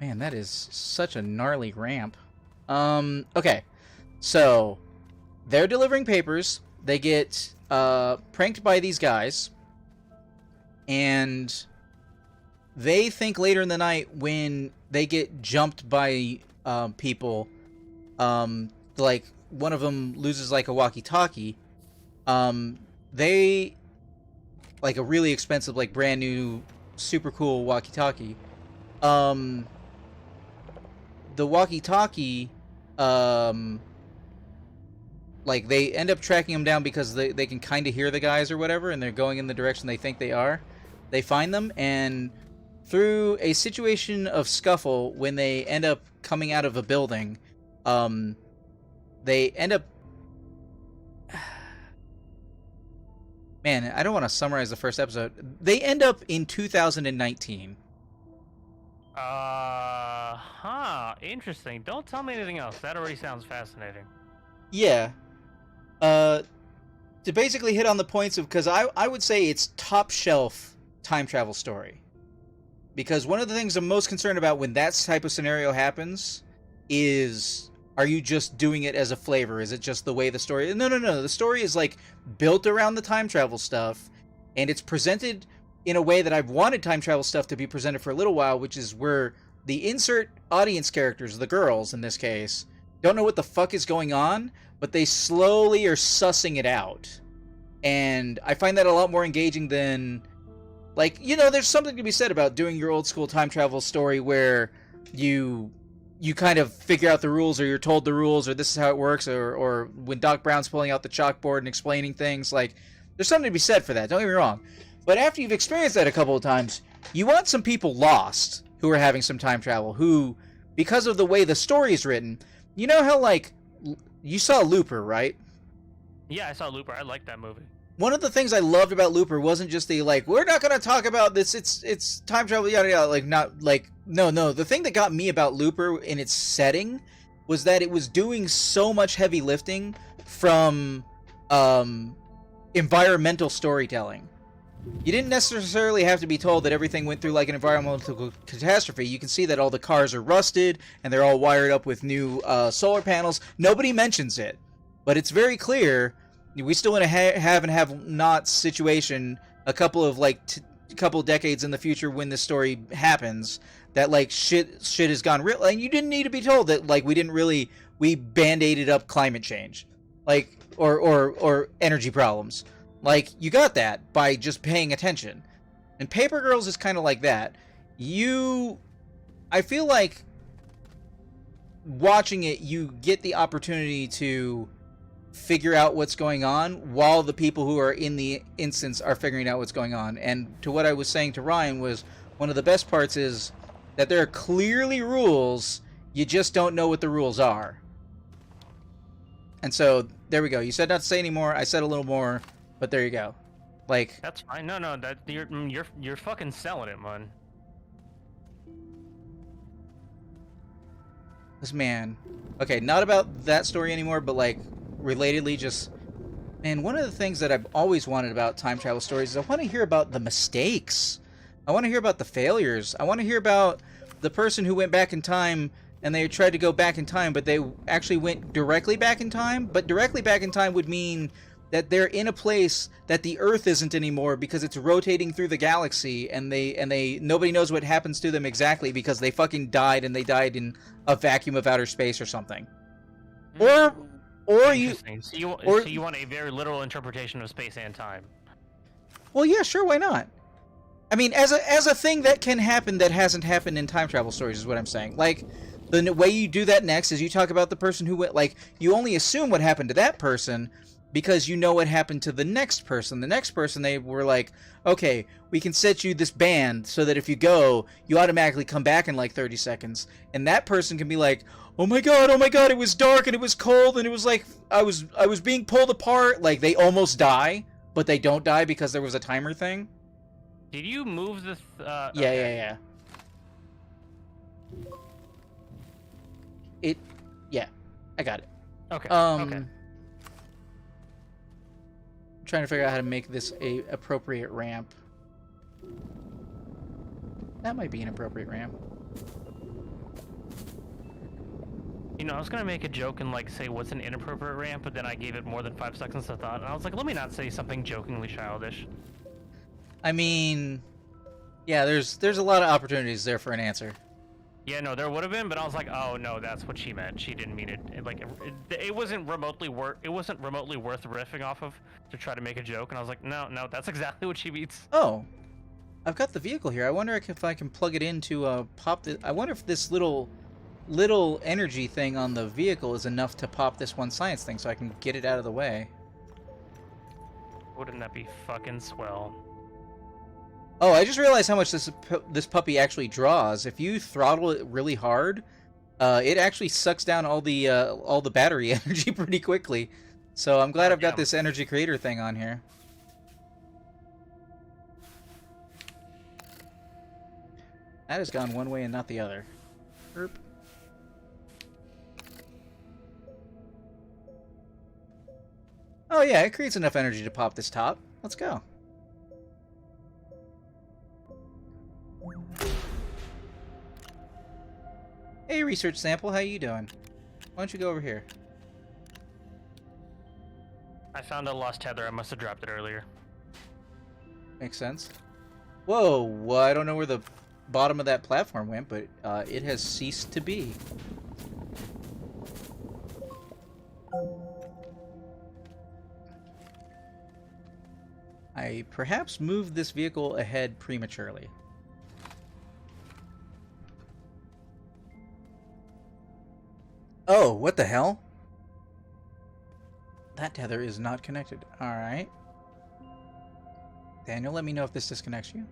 that is such a gnarly ramp. Okay. So, they're delivering papers. They get, pranked by these guys. And they think later in the night when they get jumped by people, like one of them loses like a walkie-talkie, they, like a really expensive, like brand new, super cool walkie-talkie, the walkie-talkie, like they end up tracking them down because they can kind of hear the guys or whatever, and they're going in the direction they think they are. They find them, and through a situation of scuffle, when they end up coming out of a building, they end up... Man, I don't want to summarize the first episode. They end up in 2019. Interesting. Don't tell me anything else. That already sounds fascinating. Yeah. To basically hit on the points of... Because I would say it's top shelf time travel story. Because one of the things I'm most concerned about when that type of scenario happens is, are you just doing it as a flavor? Is it just the way the story... No. The story is, like, built around the time travel stuff, and it's presented in a way that I've wanted time travel stuff to be presented for a little while, which is where the insert audience characters, the girls in this case, don't know what the fuck is going on, but they slowly are sussing it out. And I find that a lot more engaging than... Like, there's something to be said about doing your old school time travel story where you kind of figure out the rules, or you're told the rules, or this is how it works, or when Doc Brown's pulling out the chalkboard and explaining things. Like, there's something to be said for that, don't get me wrong. But after you've experienced that a couple of times, you want some people lost who are having some time travel, who, because of the way the story is written, you know how, like, you saw Looper, right? Yeah, I saw Looper. I like that movie. one of the things I loved about Looper wasn't just the like, we're not gonna talk about this, it's time travel, yada yada, like not like no. The thing that got me about Looper in its setting was that it was doing so much heavy lifting from environmental storytelling. You didn't necessarily have to be told that everything went through like an environmental catastrophe. You can see that all the cars are rusted and they're all wired up with new solar panels. Nobody mentions it, but it's very clear. We still in a have and have not situation a couple of like couple decades in the future when this story happens, that like shit has gone real, and you didn't need to be told that like we band-aided up climate change, like or energy problems. Like, you got that by just paying attention. And Paper Girls is kind of like that. I feel like watching it, you get the opportunity to figure out what's going on while the people who are in the instance are figuring out what's going on. And to what I was saying to Ryan was, one of the best parts is that there are clearly rules, you just don't know what the rules are. And so, there we go. You said not to say any more, I said a little more, but there you go. Like, that's fine. No, that you're fucking selling it, man. this man. Okay, not about that story anymore, but like, relatedly, just... Man, one of the things that I've always wanted about time travel stories is I want to hear about the mistakes. I want to hear about the failures. I want to hear about the person who went back in time and they tried to go back in time, but they actually went directly back in time. But directly back in time would mean that they're in a place that the Earth isn't anymore because it's rotating through the galaxy, and nobody knows what happens to them exactly because they fucking died, and they died in a vacuum of outer space or something. Or you so you want a very literal interpretation of space and time. Well, yeah, sure, why not? I mean, as a thing that can happen that hasn't happened in time travel stories is what I'm saying. Like, the way you do that next is you talk about the person who went, like, you only assume what happened to that person because you know what happened to the next person. The next person, they were like, okay, we can set you this band so that if you go, you automatically come back in like 30 seconds. And that person can be like, oh my god, it was dark and it was cold and it was like, I was being pulled apart. Like, they almost die, but they don't die because there was a timer thing. Did you move the... Yeah. Yeah, I got it. Okay, okay. I'm trying to figure out how to make this a appropriate ramp. That might be an appropriate ramp. You know, I was gonna make a joke and like say what's an inappropriate ramp, but then I gave it more than 5 seconds to thought, and I was like, let me not say something jokingly childish. I mean, yeah, there's a lot of opportunities there for an answer. Yeah, no, there would have been, but I was like, oh no, that's what she meant. She didn't mean it. It wasn't remotely worth riffing off of to try to make a joke, and I was like, no, that's exactly what she means. Oh, I've got the vehicle here. I wonder if I can plug it into pop the. I wonder if this little energy thing on the vehicle is enough to pop this one science thing, so I can get it out of the way. Wouldn't that be fucking swell? Oh, I just realized how much this puppy actually draws. If you throttle it really hard, it actually sucks down all the battery energy pretty quickly. So I'm glad I've got this energy creator thing on here. That has gone one way and not the other. Erp. Oh yeah, it creates enough energy to pop this top. Let's go. Hey, research sample, how you doing? Why don't you go over here? I found a lost tether. I must have dropped it earlier. Makes sense. Whoa, well, I don't know where the bottom of that platform went, but it has ceased to be. I perhaps moved this vehicle ahead prematurely. Oh, what the hell? That tether is not connected. Alright. Daniel, let me know if this disconnects you.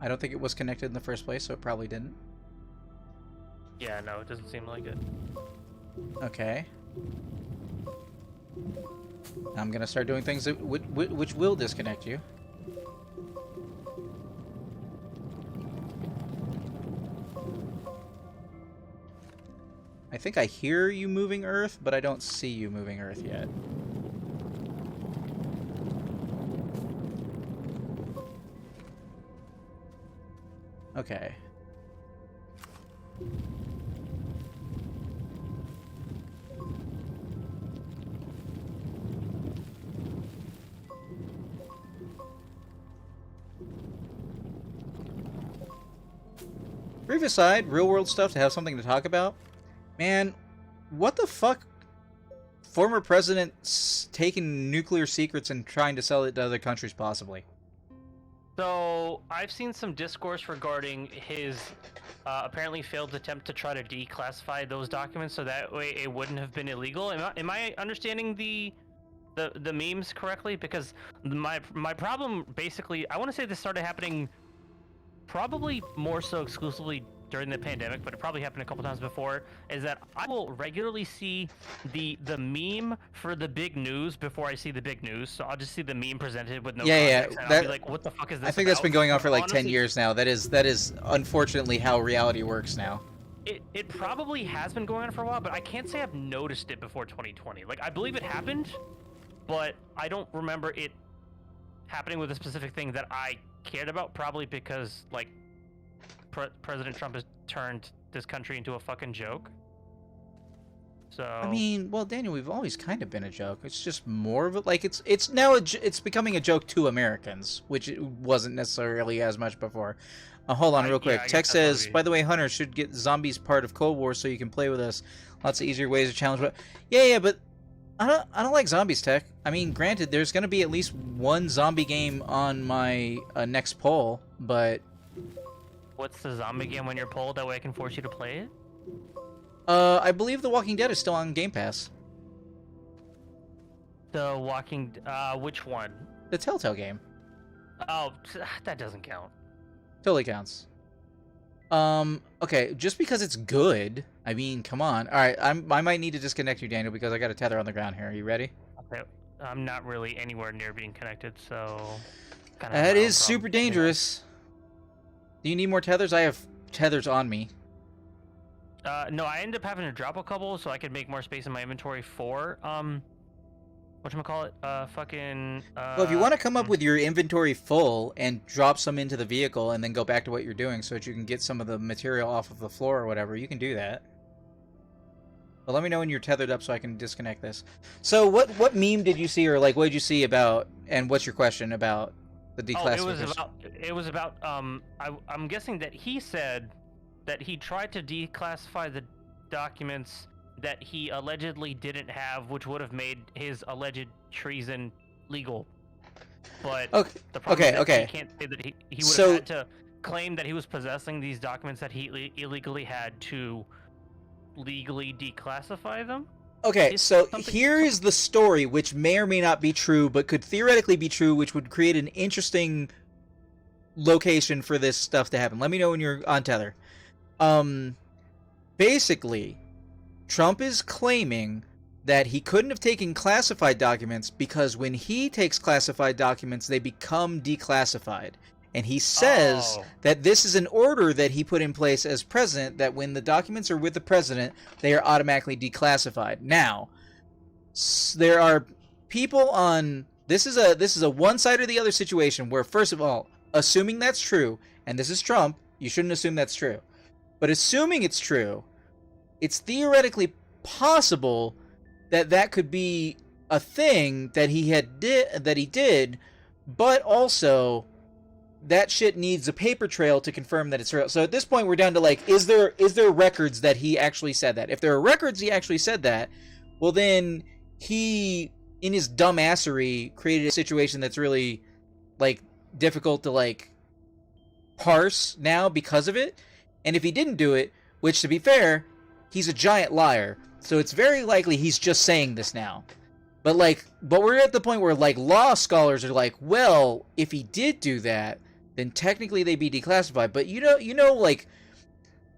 I don't think it was connected in the first place, so it probably didn't. Yeah, no, it doesn't seem like it. Okay. I'm gonna start doing things that which will disconnect you. I think I hear you moving Earth, but I don't see you moving Earth yet. Okay. Brief aside, real world stuff to have something to talk about. Man, what the fuck? Former presidents taking nuclear secrets and trying to sell it to other countries, possibly. So I've seen some discourse regarding his apparently failed attempt to try to declassify those documents, so that way it wouldn't have been illegal. Am I understanding the memes correctly? Because my problem basically, I want to say this started happening probably more so exclusively during the pandemic, but it probably happened a couple times before, is that I will regularly see the meme for the big news before I see the big news. So I'll just see the meme presented with no context, and I'll be like, what the fuck is this I think about? that's been going on for like Honestly, 10 years now. That is unfortunately how reality works now. It probably has been going on for a while, but I can't say I've noticed it before 2020. Like, I believe it happened, but I don't remember it happening with a specific thing that I cared about, probably because, like, President Trump has turned this country into a fucking joke. So I mean, well, Daniel, we've always kind of been a joke. It's just more of it. Like it's now it's becoming a joke to Americans, which it wasn't necessarily as much before. Hold on, real quick. Yeah, Tech says, by the way, Hunter should get zombies part of Cold War so you can play with us. Lots of easier ways to challenge. But yeah, but I don't like zombies, Tech. I mean, granted, there's gonna be at least one zombie game on my next poll, but. What's the zombie game when you're polled? That way I can force you to play it? I believe The Walking Dead is still on Game Pass. The Walking... which one? The Telltale game. Oh, that doesn't count. Totally counts. Okay, just because it's good, I mean, come on. Alright, I might need to disconnect you, Daniel, because I got a tether on the ground here. Are you ready? Okay, I'm not really anywhere near being connected, so... That is super dangerous. Do you need more tethers? I have tethers on me. No, I ended up having to drop a couple so I could make more space in my inventory for, whatchamacallit? Well, if you want to come up with your inventory full and drop some into the vehicle and then go back to what you're doing so that you can get some of the material off of the floor or whatever, you can do that. But let me know when you're tethered up so I can disconnect this. So what meme did you see, or like what did you see about, and what's your question about the declassification? Oh, it was about I'm guessing that he said that he tried to declassify the documents that he allegedly didn't have, which would have made his alleged treason legal. But the problem is that he can't say that he would have had to claim that he was possessing these documents that he illegally had to legally declassify them. Okay, so here is the story, which may or may not be true, but could theoretically be true, which would create an interesting location for this stuff to happen. Let me know when you're on Tether. Basically, Trump is claiming that he couldn't have taken classified documents because when he takes classified documents, they become declassified. And he says that this is an order that he put in place as president, that when the documents are with the president, they are automatically declassified. Now, there are people on... This is a one side or the other situation where, first of all, assuming that's true, and this is Trump, you shouldn't assume that's true. But assuming it's true, it's theoretically possible that that could be a thing that he did, but also that shit needs a paper trail to confirm that it's real. So at this point, we're down to like, is there records that he actually said that? If there are records he actually said that, well then he, in his dumbassery, created a situation that's really like difficult to like parse now because of it. And if he didn't do it, which to be fair, he's a giant liar, so it's very likely he's just saying this now. But we're at the point where like law scholars are like, well, if he did do that, then technically they'd be declassified. But you know, like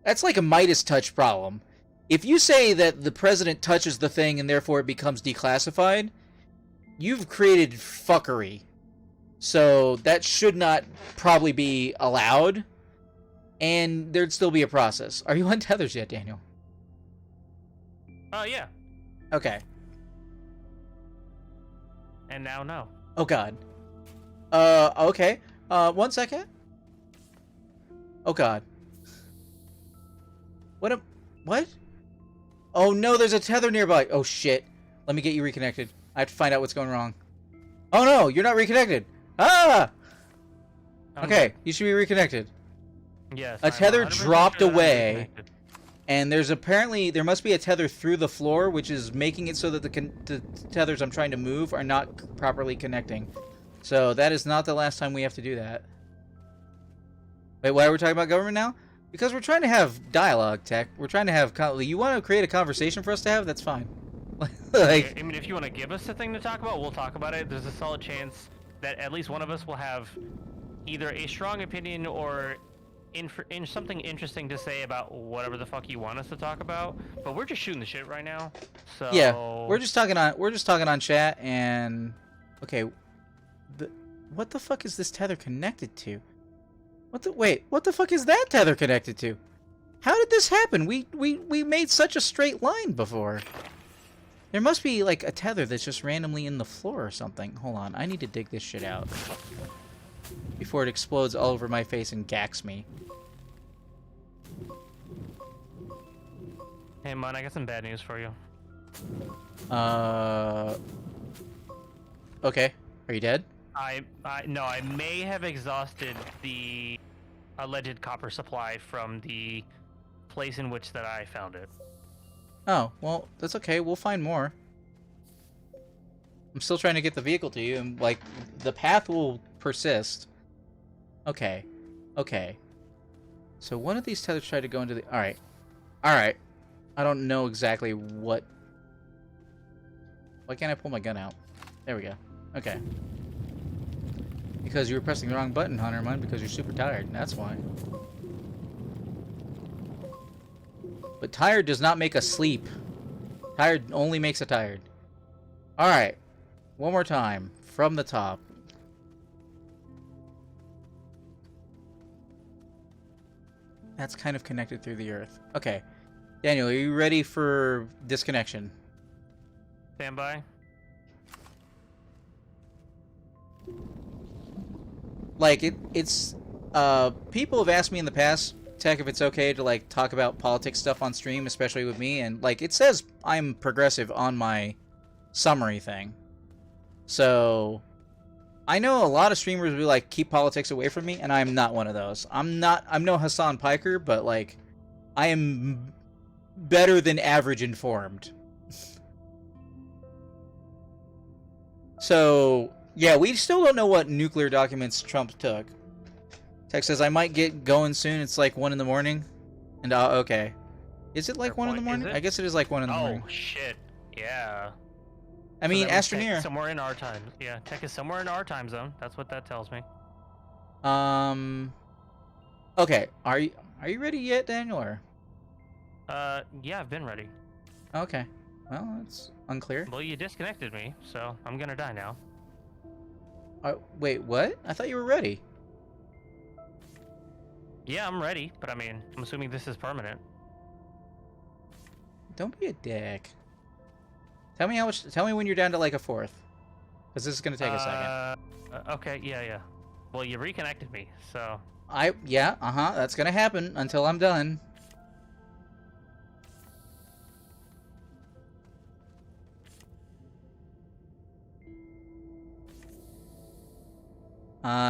that's like a Midas touch problem. If you say that the president touches the thing and therefore it becomes declassified, you've created fuckery. So that should not probably be allowed. And there'd still be a process. Are you on tethers yet, Daniel? Yeah. Okay. And now no. Oh god. Okay. 1 second. Oh god. What? Oh no, there's a tether nearby. Oh shit. Let me get you reconnected. I have to find out what's going wrong. Oh no, you're not reconnected. Ah! Okay, you should be reconnected. Yes. A tether dropped away. And there must be a tether through the floor, which is making it so that the tethers I'm trying to move are not properly connecting. So that is not the last time we have to do that. Wait, why are we talking about government now? Because we're trying to have dialogue, Tech. We're trying to have... You want to create a conversation for us to have? That's fine. Like, I mean, if you want to give us a thing to talk about, we'll talk about it. There's a solid chance that at least one of us will have either a strong opinion or something interesting to say about whatever the fuck you want us to talk about. But we're just shooting the shit right now. So yeah, we're just talking on chat. And okay, what the fuck is this tether connected to? What the fuck is that tether connected to? How did this happen? We made such a straight line before. There must be like a tether that's just randomly in the floor or something. Hold on, I need to dig this shit out before it explodes all over my face and gacks me. Hey, man, I got some bad news for you. Okay. Are you dead? No, I may have exhausted the alleged copper supply from the place in which that I found it. Oh, well, that's okay. We'll find more. I'm still trying to get the vehicle to you, and, like, the path will persist. Okay. Okay. So one of these tethers tried to go into the... Alright. Alright. I don't know exactly what... Why can't I pull my gun out? There we go. Okay. Because you were pressing the wrong button, Hunter, man, because you're super tired. That's why. But tired does not make us sleep. Tired only makes us tired. Alright. One more time. From the top. That's kind of connected through the earth. Okay. Daniel, are you ready for disconnection? Stand by. Like, it's... people have asked me in the past, Tech, if it's okay to, like, talk about politics stuff on stream, especially with me, and, like, it says I'm progressive on my summary thing. So, I know a lot of streamers will, like, keep politics away from me, and I'm not one of those. I'm no Hassan Piker, but, like, I am better than average informed. So, yeah, we still don't know what nuclear documents Trump took. Tech says, I might get going soon. It's like 1 in the morning. And, okay. Is it like 1 in the morning? I guess it is like 1 in the morning. Oh, shit. Yeah. I mean, Astroneer. Somewhere in our time. Yeah, Tech is somewhere in our time zone. That's what that tells me. Okay. Are you ready yet, Daniel? Or? Yeah, I've been ready. Okay. Well, it's unclear. Well, you disconnected me, so I'm gonna die now. Wait, what? I thought you were ready. Yeah, I'm ready, but I mean, I'm assuming this is permanent. Don't be a dick. Tell me when you're down to like a fourth. Because this is gonna take a second. Okay, yeah. Well, you reconnected me, so... Yeah, that's gonna happen until I'm done.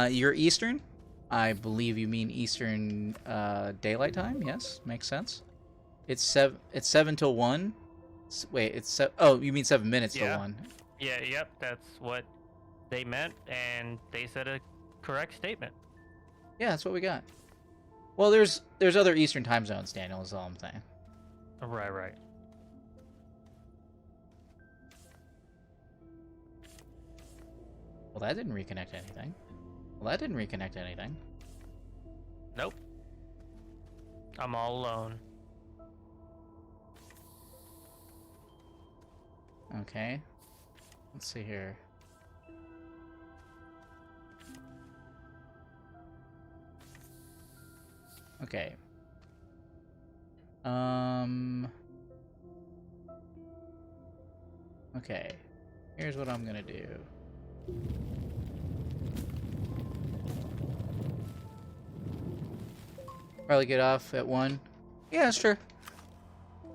You're Eastern? I believe you mean Eastern, daylight time? Yes, makes sense. It's 7 till 1? Wait, it's oh, you mean 7 minutes till 1. Yeah, yep, that's what they meant, and they said a correct statement. Yeah, that's what we got. Well, there's other Eastern time zones, Daniel, is all I'm saying. Right. Well, that didn't reconnect anything. Nope. I'm all alone. Okay. Let's see here. Okay. Okay. Here's what I'm gonna do. Probably get off at 1. Yeah, that's true.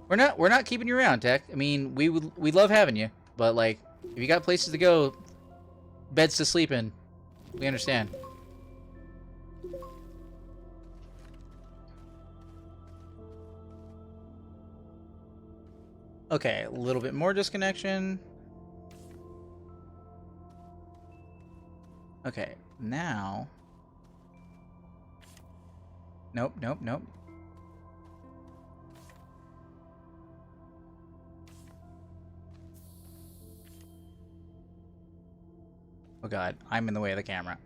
We're not keeping you around, Tech. I mean, we love having you, but like, if you got places to go, beds to sleep in, we understand. Okay, a little bit more disconnection. Okay, now. Nope, nope, nope. Oh god, I'm in the way of the camera.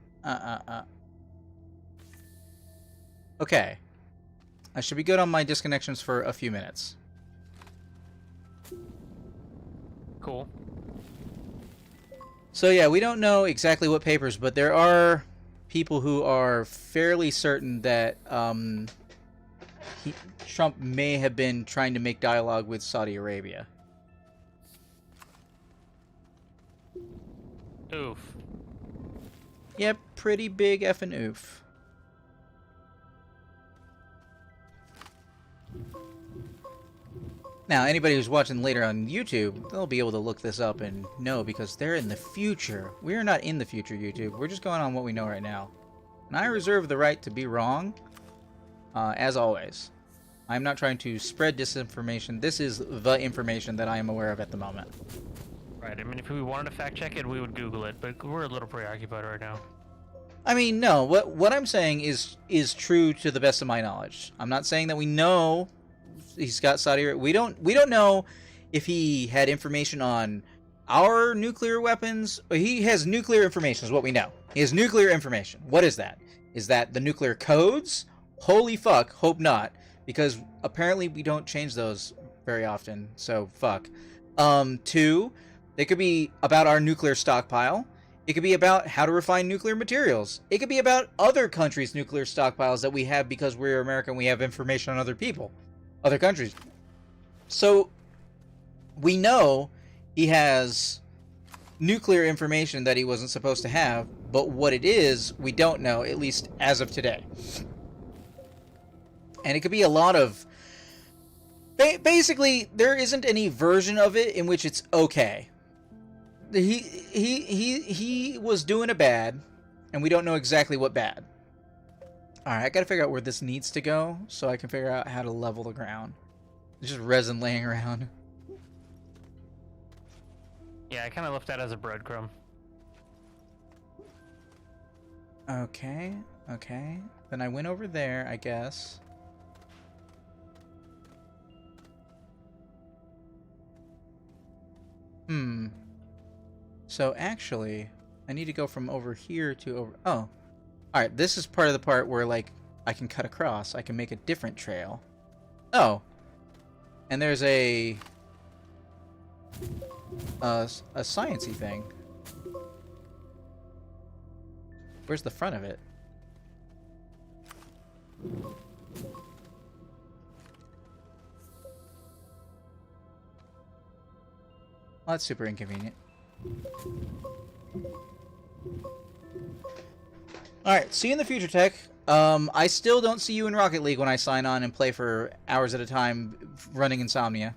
Okay. I should be good on my disconnections for a few minutes. Cool. So yeah, we don't know exactly what papers, but there are people who are fairly certain that Trump may have been trying to make dialogue with Saudi Arabia. Oof. Yep, pretty big effing oof. Now, anybody who's watching later on YouTube, they'll be able to look this up and know because they're in the future. We're not in the future, YouTube. We're just going on what we know right now. And I reserve the right to be wrong, as always. I'm not trying to spread disinformation. This is the information that I am aware of at the moment. Right, I mean, if we wanted to fact check it, we would Google it, but we're a little preoccupied right now. I mean, no. What I'm saying is true to the best of my knowledge. I'm not saying that we know he's got Saudi Arabia. We don't know if he had information on our nuclear weapons. He has nuclear information is what we know. He has nuclear information. What is that? Is that the nuclear codes? Holy fuck, hope not, because apparently we don't change those very often. So fuck. 2, it could be about our nuclear stockpile. It could be about how to refine nuclear materials. It could be about other countries' nuclear stockpiles that we have because we're American. We have information on other people, other countries. So we know he has nuclear information that he wasn't supposed to have, but what it is, we don't know, at least as of today. And it could be a lot of... Basically, there isn't any version of it in which it's okay. He was doing a bad, and we don't know exactly what bad. Alright, I gotta figure out where this needs to go, so I can figure out how to level the ground. There's just resin laying around. Yeah, I kind of left that as a breadcrumb. Okay, okay. Then I went over there, I guess. So actually, I need to go from over here to over... Oh. Alright, this is part of the part where, like, I can cut across. I can make a different trail. Oh. And there's a science-y thing. Where's the front of it? Well, that's super inconvenient. Alright, see you in the future, Tech. I still don't see you in Rocket League when I sign on and play for hours at a time running Insomnia.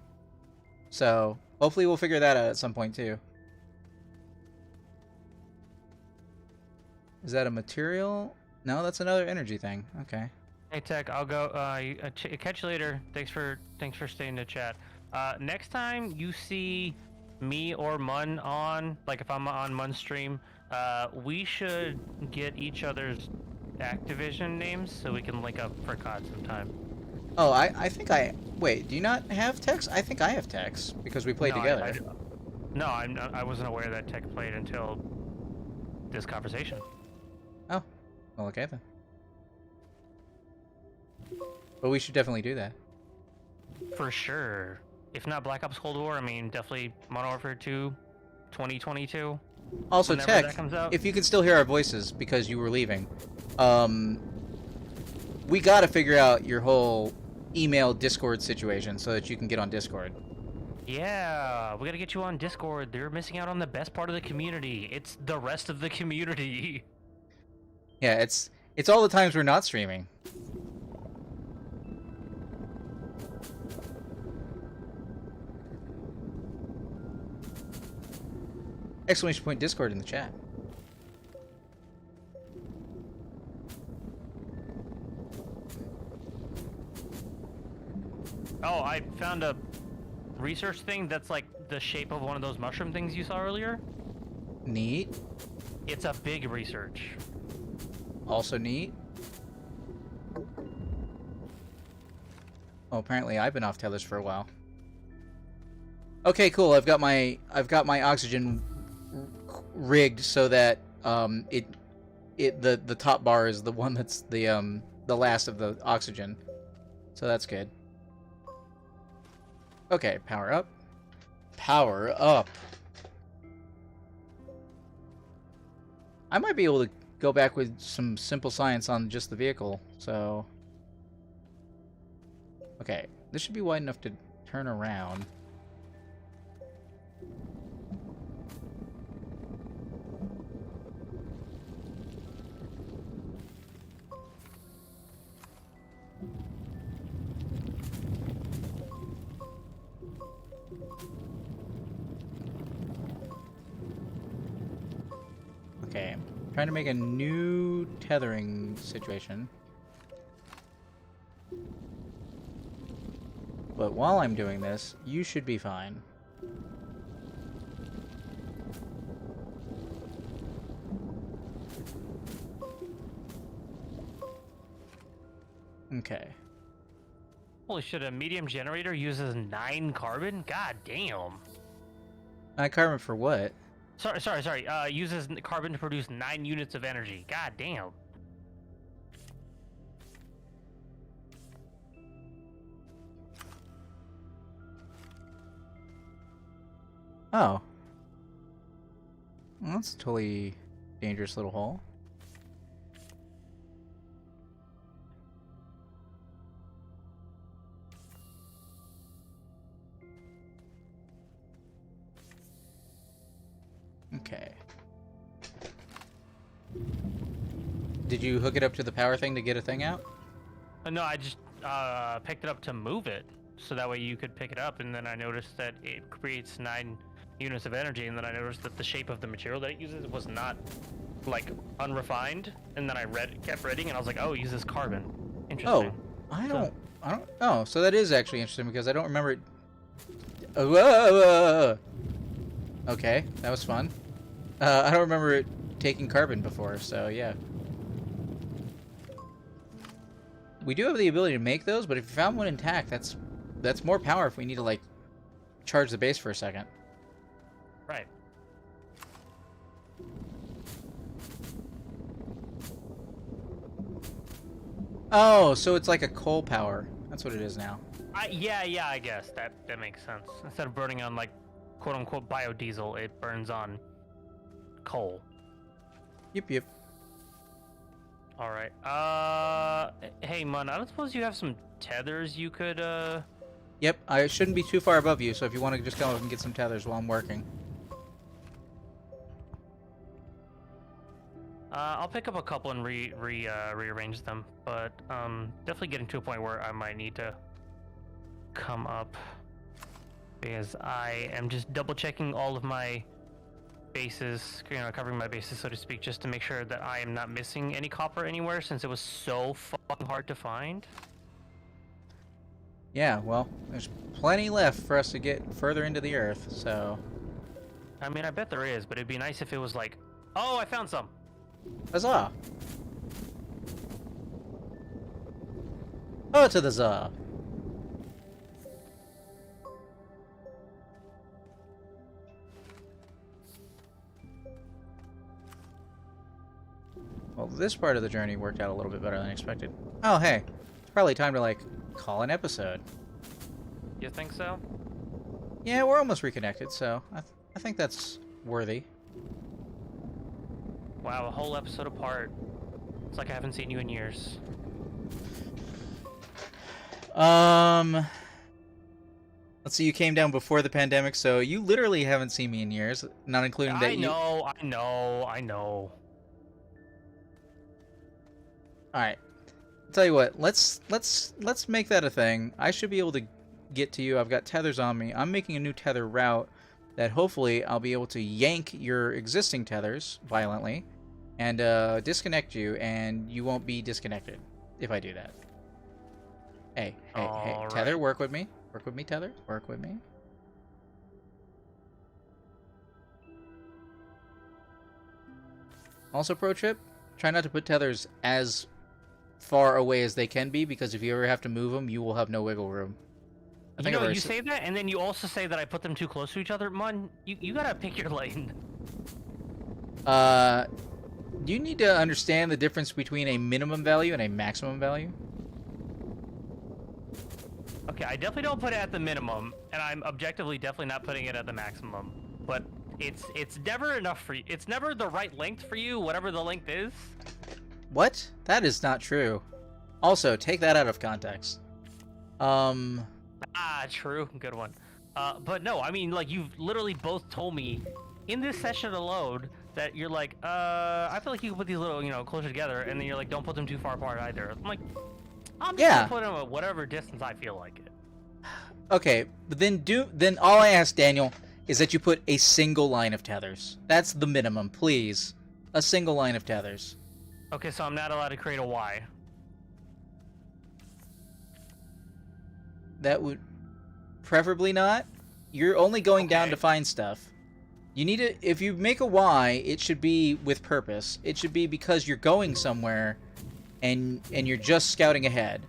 So, hopefully we'll figure that out at some point, too. Is that a material? No, that's another energy thing. Okay. Hey Tech, I'll go. Catch you later. Thanks for staying to chat. Next time you see me or Mun on, like if I'm on Mun's stream, we should get each other's Activision names so we can link up for COD sometime. Oh, I think I... Wait, do you not have Techs? I think I have Techs, because we played together. No, I wasn't aware that Tech played until this conversation. Oh, well, okay then. But we should definitely do that. For sure. If not Black Ops Cold War, I mean, definitely Modern Warfare 2, 2022. Also, Tech, that comes out. if you can still hear our voices because you were leaving, we gotta figure out your whole email Discord situation so that you can get on Discord. Yeah, we gotta get you on Discord. They're missing out on the best part of the community. It's the rest of the community. Yeah, it's all the times we're not streaming. Exclamation point Discord in the chat. Oh, I found a research thing that's like the shape of one of those mushroom things you saw earlier. Neat. It's a big research. Also neat. Oh, apparently I've been off tethers for a while. Okay, cool. I've got my oxygen rigged so that the top bar is the one that's the last of the oxygen. So that's good. Okay, power up. Power up. I might be able to go back with some simple science on just the vehicle, so... Okay, this should be wide enough to turn around. Okay, trying to make a new tethering situation. But while I'm doing this, you should be fine. Okay. Holy shit, a medium generator uses 9 carbon? God damn. Carbon for what? Sorry. Uses carbon to produce 9 units of energy. God damn. Oh. Well, that's a totally dangerous little hole. Okay. Did you hook it up to the power thing to get a thing out? No, I just picked it up to move it. So that way you could pick it up, and then I noticed that it creates 9 units of energy, and then I noticed that the shape of the material that it uses was not, like, unrefined, and then I kept reading, and I was like, oh, it uses carbon. Interesting. Oh, I don't... Oh, so that is actually interesting, because I don't remember it... Whoa. Okay, that was fun. I don't remember it taking carbon before, so yeah. We do have the ability to make those, but if you found one intact, that's more power if we need to, like, charge the base for a second. Right. Oh, so it's like a coal power. That's what it is now. Yeah, I guess. That makes sense. Instead of burning on, like, quote-unquote biodiesel, it burns on coal. Yep. Alright. Hey, Mun, I don't suppose you have some tethers you could, Yep, I shouldn't be too far above you, so if you want to just come up and get some tethers while I'm working. I'll pick up a couple and rearrange them, but definitely getting to a point where I might need to come up, because I am just double checking all of my bases, covering my bases, so to speak, just to make sure that I am not missing any copper anywhere, since it was so fucking hard to find. Yeah, well, there's plenty left for us to get further into the Earth, so... I mean, I bet there is, but it'd be nice if it was like, oh, I found some! Huzzah! Oh, to the za! Well, this part of the journey worked out a little bit better than expected. Oh, hey. It's probably time to, like, call an episode. You think so? Yeah, we're almost reconnected, so I think that's worthy. Wow, a whole episode apart. It's like I haven't seen you in years. Let's see, you came down before the pandemic, so you literally haven't seen me in years, not including that I know. Alright. Tell you what, let's make that a thing. I should be able to get to you. I've got tethers on me. I'm making a new tether route that hopefully I'll be able to yank your existing tethers violently and disconnect you, and you won't be disconnected if I do that. Hey, All Tether, right. work with me. Work with me, Tether. Work with me. Also, pro tip, try not to put tethers as far away as they can be, because if you ever have to move them, you will have no wiggle room. You know, you say that, and then you also say that I put them too close to each other. Mon, you gotta pick your lane. You need to understand the difference between a minimum value and a maximum value. Okay, I definitely don't put it at the minimum, and I'm objectively definitely not putting it at the maximum. But it's never enough for you. It's never the right length for you, whatever the length is. What? That is not true. Also, take that out of context. Ah, true. Good one. But no, I mean, like, you've literally both told me in this session alone that you're like, I feel like you can put these little, closer together, and then you're like, don't put them too far apart either. I'm like, I'm just gonna put them at whatever distance I feel like it. Okay, but then all I ask, Daniel, is that you put a single line of tethers. That's the minimum, please. A single line of tethers. Okay, so I'm not allowed to create a Y. That would... Preferably not. You're only going down to find stuff. You need to... If you make a Y, it should be with purpose. It should be because you're going somewhere, and you're just scouting ahead.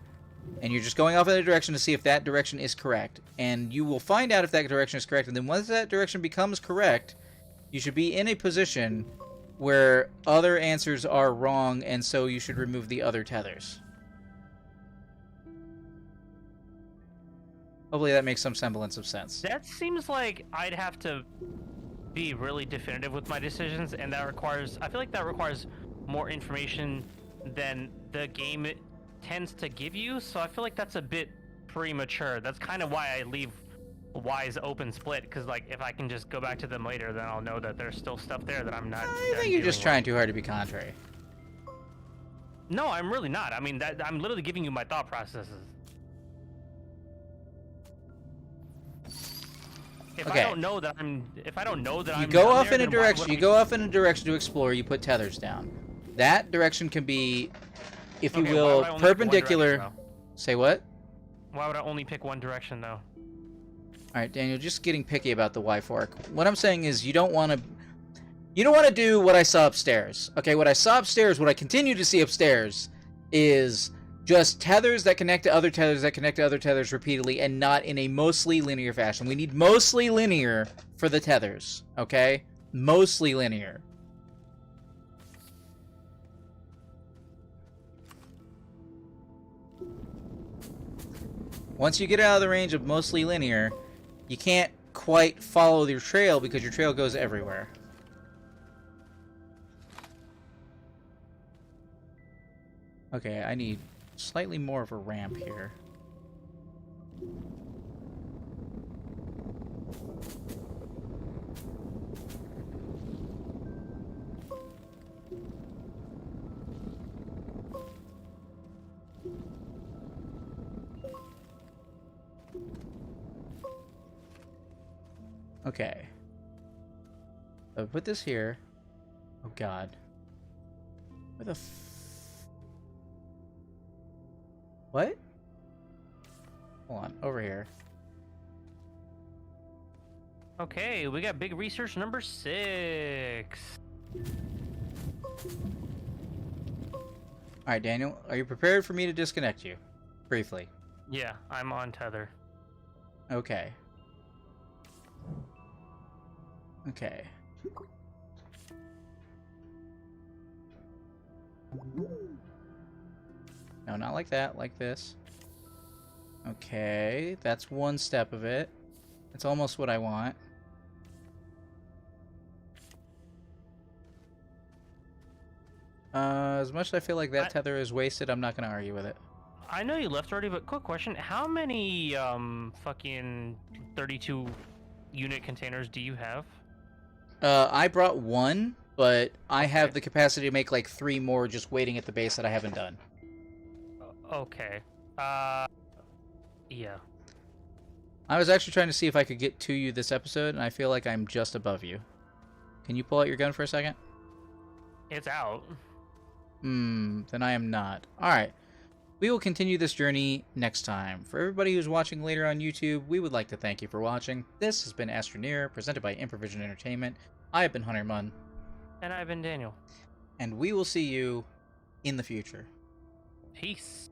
And you're just going off in a direction to see if that direction is correct. And you will find out if that direction is correct. And then once that direction becomes correct, you should be in a position where other answers are wrong, and so you should remove the other tethers. Hopefully that makes some semblance of sense. That seems like I'd have to be really definitive with my decisions, and that requires... I feel like that requires more information than the game tends to give you, so I feel like that's a bit premature. That's kind of why I leave Y's open split, because, like, if I can just go back to them later, then I'll know that there's still stuff there that I'm not... I think you're just trying too hard to be contrary. No, I'm really not. I mean, I'm literally giving you my thought processes. If I don't know that I'm... You go off in a direction. You go off in a direction to explore. You put tethers down. That direction can be, if you will, perpendicular. Say what? Why would I only pick one direction, though? Alright, Daniel, just getting picky about the Y fork. What I'm saying is you don't want to do what I saw upstairs. Okay, what I saw upstairs, what I continue to see upstairs, is just tethers that connect to other tethers that connect to other tethers repeatedly, and not in a mostly linear fashion. We need mostly linear for the tethers, okay? Mostly linear. Once you get out of the range of mostly linear, you can't quite follow your trail because your trail goes everywhere. Okay, I need slightly more of a ramp here. Okay. So put this here. Oh god. Where the What? Hold on, over here. Okay, we got big research number 6. Alright, Daniel, are you prepared for me to disconnect you? Briefly. Yeah, I'm on tether. Okay. Okay. No, not like that, like this. Okay, that's one step of it. It's almost what I want. As much as I feel like that tether is wasted, I'm not going to argue with it. I know you left already, but quick question: how many fucking 32 unit containers do you have? I brought one, but I Okay. have the capacity to make like 3 more just waiting at the base that I haven't done. Okay. Uh, yeah. I was actually trying to see if I could get to you this episode, and I feel like I'm just above you. Can you pull out your gun for a second? It's out. Then I am not. Alright. We will continue this journey next time. For everybody who's watching later on YouTube, we would like to thank you for watching. This has been Astroneer, presented by Improvision Entertainment. I have been Hunter Munn. And I've been Daniel. And we will see you in the future. Peace.